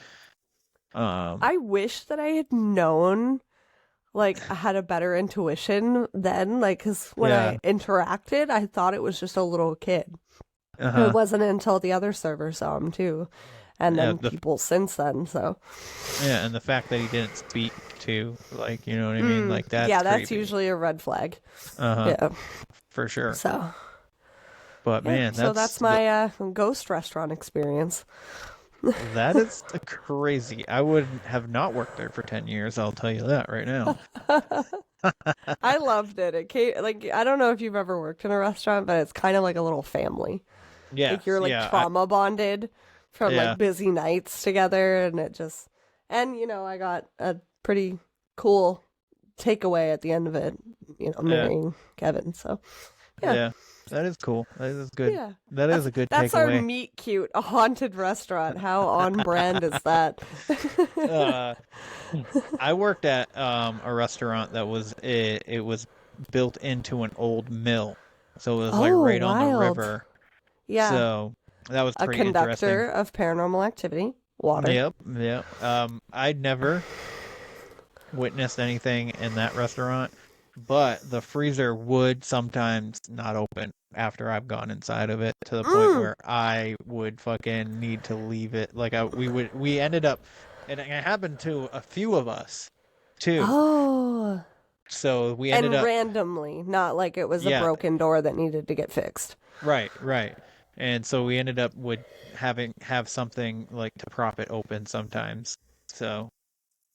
I wish that I had known, like, I had a better intuition then, like, because when I interacted, I thought it was just a little kid. It wasn't until the other server saw him too, and then people since then. So yeah, and the fact that he didn't speak to, like, you know what I mean, like that's that's creepy. usually a red flag. Yeah, for sure. So, but man, that's my ghost restaurant experience. That is crazy. I would have not worked there for 10 years. I'll tell you that right now. I loved it. It came, like, I don't know if you've ever worked in a restaurant, but it's kind of like a little family. Yeah, like you're like trauma bonded from like busy nights together, and it just, and you know, I got a pretty cool takeaway at the end of it. You know, marrying Kevin. So yeah, that is cool. That is good. Yeah, that's a good takeaway. That's our meet cute, a haunted restaurant. How on brand is that? I worked at a restaurant that was it was built into an old mill, so it was like right on the river. Yeah. So that was pretty a conductor interesting. of paranormal activity. Water. Yep. I'd never witnessed anything in that restaurant, but the freezer would sometimes not open after I've gone inside of it to the point where I would fucking need to leave it. Like we ended up, and it happened to a few of us too. Oh. So we ended up randomly, not like it was a broken door that needed to get fixed. Right. And so we ended up would have something like to prop it open sometimes. So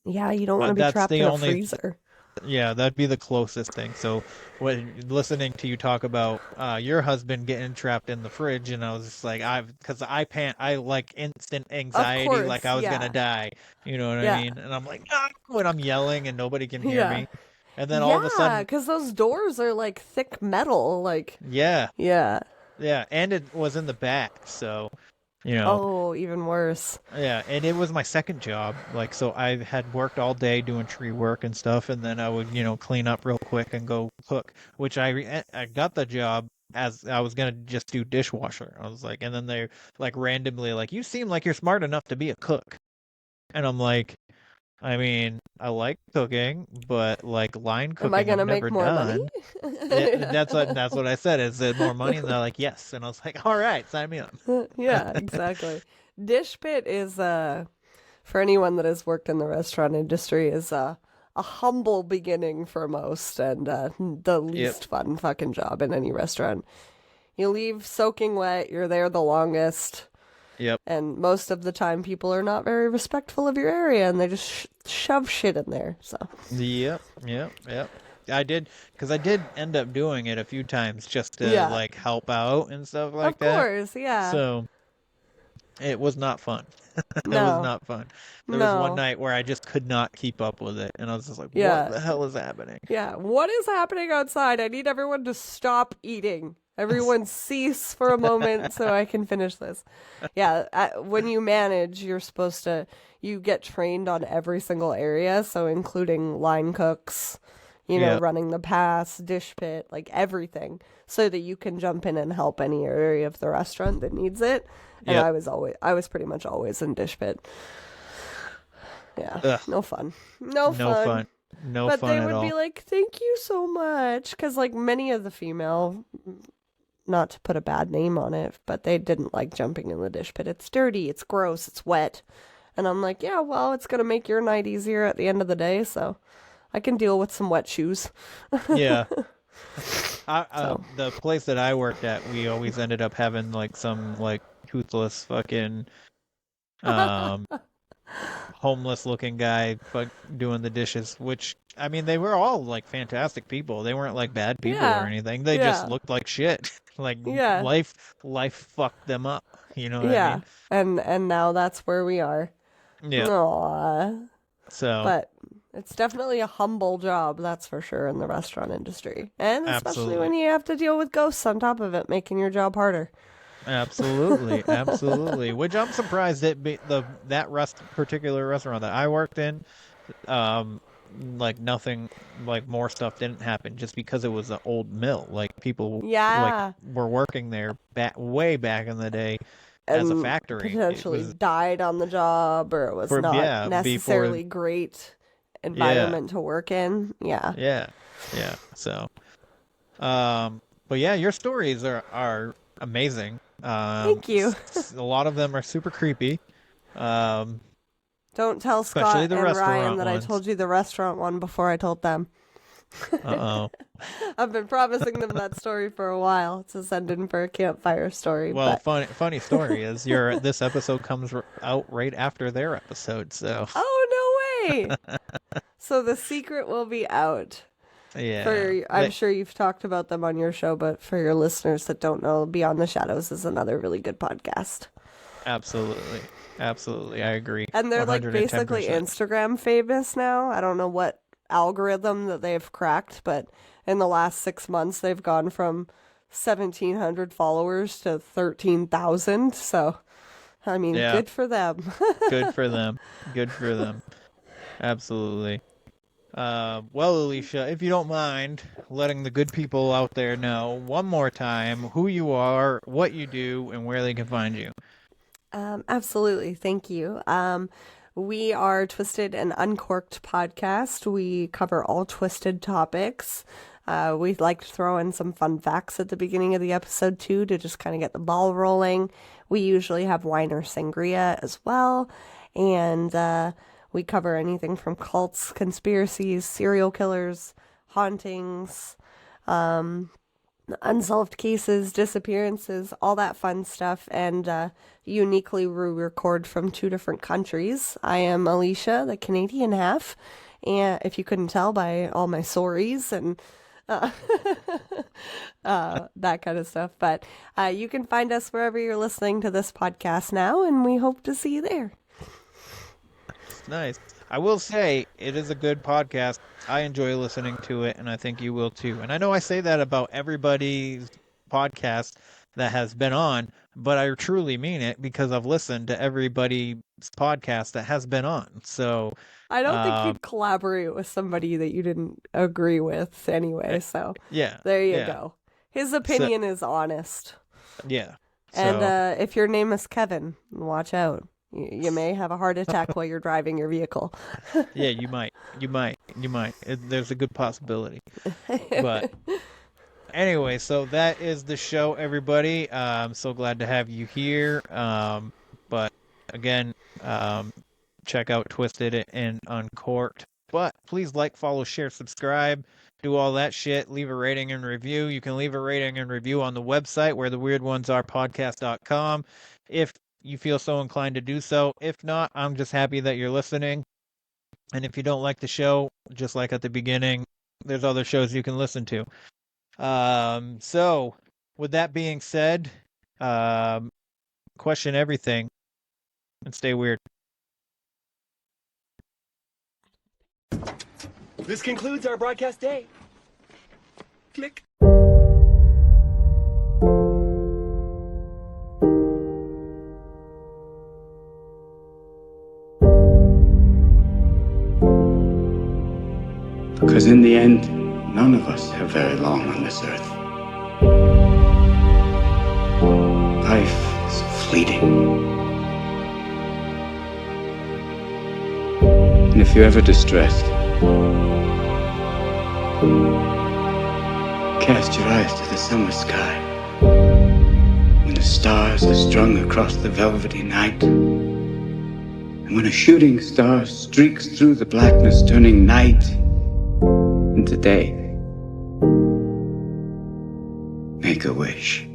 yeah, you don't want to be trapped in a freezer. Yeah, that'd be the closest thing. So when listening to you talk about your husband getting trapped in the fridge, and I was just like, I like instant anxiety, like I was gonna die. You know what I mean? And I'm like, when I'm yelling and nobody can hear me. And then all of a sudden, because those doors are like thick metal, like yeah, and it was in the back, so you know. Oh, even worse. Yeah, and it was my second job, like so I had worked all day doing tree work and stuff, and then I would clean up real quick and go cook, which I got the job as I was gonna just do dishwasher. I was like, and then they like randomly like, you seem like you're smart enough to be a cook, and I'm like, I mean, I like cooking, but like line cooking, am I gonna make more done. money? That's what I said. Is it more money? And they're like, yes. And I was like, all right, sign me up. Yeah, exactly. Dish pit is for anyone that has worked in the restaurant industry is a humble beginning for most, and the least fun fucking job in any restaurant. You leave soaking wet. You're there the longest. Yep. And most of the time, people are not very respectful of your area, and they just shove shit in there. So. Yep. I did, because I did end up doing it a few times just to like help out and stuff like that. Of course, yeah. So it was not fun. It No. was not fun. There was one night where I just could not keep up with it, and I was just like, "What the hell is happening?" Yeah, what is happening outside? I need everyone to stop eating. Everyone cease for a moment so I can finish this. Yeah, when you manage, you're supposed to, you get trained on every single area, so including line cooks, running the pass, dish pit, like everything, so that you can jump in and help any area of the restaurant that needs it. And I was pretty much always in dish pit. Yeah, Ugh. no fun. No fun. But they would be like, thank you so much. Because, like, many of the female, not to put a bad name on it, but they didn't like jumping in the dish pit. It's dirty, it's gross, it's wet. And I'm like, yeah, well, it's going to make your night easier at the end of the day, so I can deal with some wet shoes. Yeah. The place that I worked at, we always ended up having, like, some, like, toothless fucking homeless looking guy doing the dishes, which, I mean, they were all like fantastic people. They weren't like bad people or anything. They just looked like shit. Like life fucked them up. You know what I mean? And now that's where we are. Yeah. Aww. So, but it's definitely a humble job, that's for sure, in the restaurant industry. And especially when you have to deal with ghosts on top of it, making your job harder. Absolutely, absolutely. Which I'm surprised that that particular restaurant that I worked in, like nothing, like more stuff didn't happen just because it was an old mill. Like people, like were working there way back in the day as a factory. Potentially died on the job, or it was not necessarily great environment to work in. Yeah. So, but yeah, your stories are amazing. Thank you. A lot of them are super creepy. Don't tell Scott and Ryan that I told you the restaurant one before I told them. I've been promising them that story for a while to send in for a campfire story. Well, funny story is this episode comes out right after their episode, so. Oh, no way! So the secret will be out. Yeah. I'm sure you've talked about them on your show, but for your listeners that don't know, Beyond the Shadows is another really good podcast. Absolutely. I agree. And they're 110%. like basically Instagram famous now. I don't know what algorithm that they've cracked, but in the last 6 months, they've gone from 1,700 followers to 13,000. So, I mean, good for them. Good for them. Absolutely. Well, Alecia, if you don't mind letting the good people out there know one more time who you are, what you do, and where they can find you. Absolutely. Thank you. We are Twisted and Uncorked Podcast. We cover all twisted topics. We like to throw in some fun facts at the beginning of the episode too, to just kind of get the ball rolling. We usually have wine or sangria as well. And, we cover anything from cults, conspiracies, serial killers, hauntings, unsolved cases, disappearances, all that fun stuff. And uniquely, we record from 2 different countries. I am Alecia, the Canadian half, and if you couldn't tell by all my sorries and that kind of stuff. But you can find us wherever you're listening to this podcast now, and we hope to see you there. Nice. I will say it is a good podcast. I enjoy listening to it, and I think you will too. And I know I say that about everybody's podcast that has been on, but I truly mean it because I've listened to everybody's podcast that has been on. So I don't think you'd collaborate with somebody that you didn't agree with anyway. So there you go. His opinion is honest. Yeah. And if your name is Kevin, watch out. You may have a heart attack while you're driving your vehicle. Yeah, you might. There's a good possibility. But anyway, so that is the show, everybody. I'm so glad to have you here. But again, check out Twisted and Uncorked. But please like, follow, share, subscribe, do all that shit. Leave a rating and review. You can leave a rating and review on the website, where the weird ones are podcast.com. If you feel so inclined to do so. If not, I'm just happy that you're listening. And if you don't like the show, just like at the beginning, there's other shows you can listen to. So with that being said, question everything and stay weird. This concludes our broadcast day. Click. Because in the end, none of us have very long on this earth. Life is fleeting. And if you're ever distressed, cast your eyes to the summer sky, when the stars are strung across the velvety night, and when a shooting star streaks through the blackness, turning night into day. Make a wish.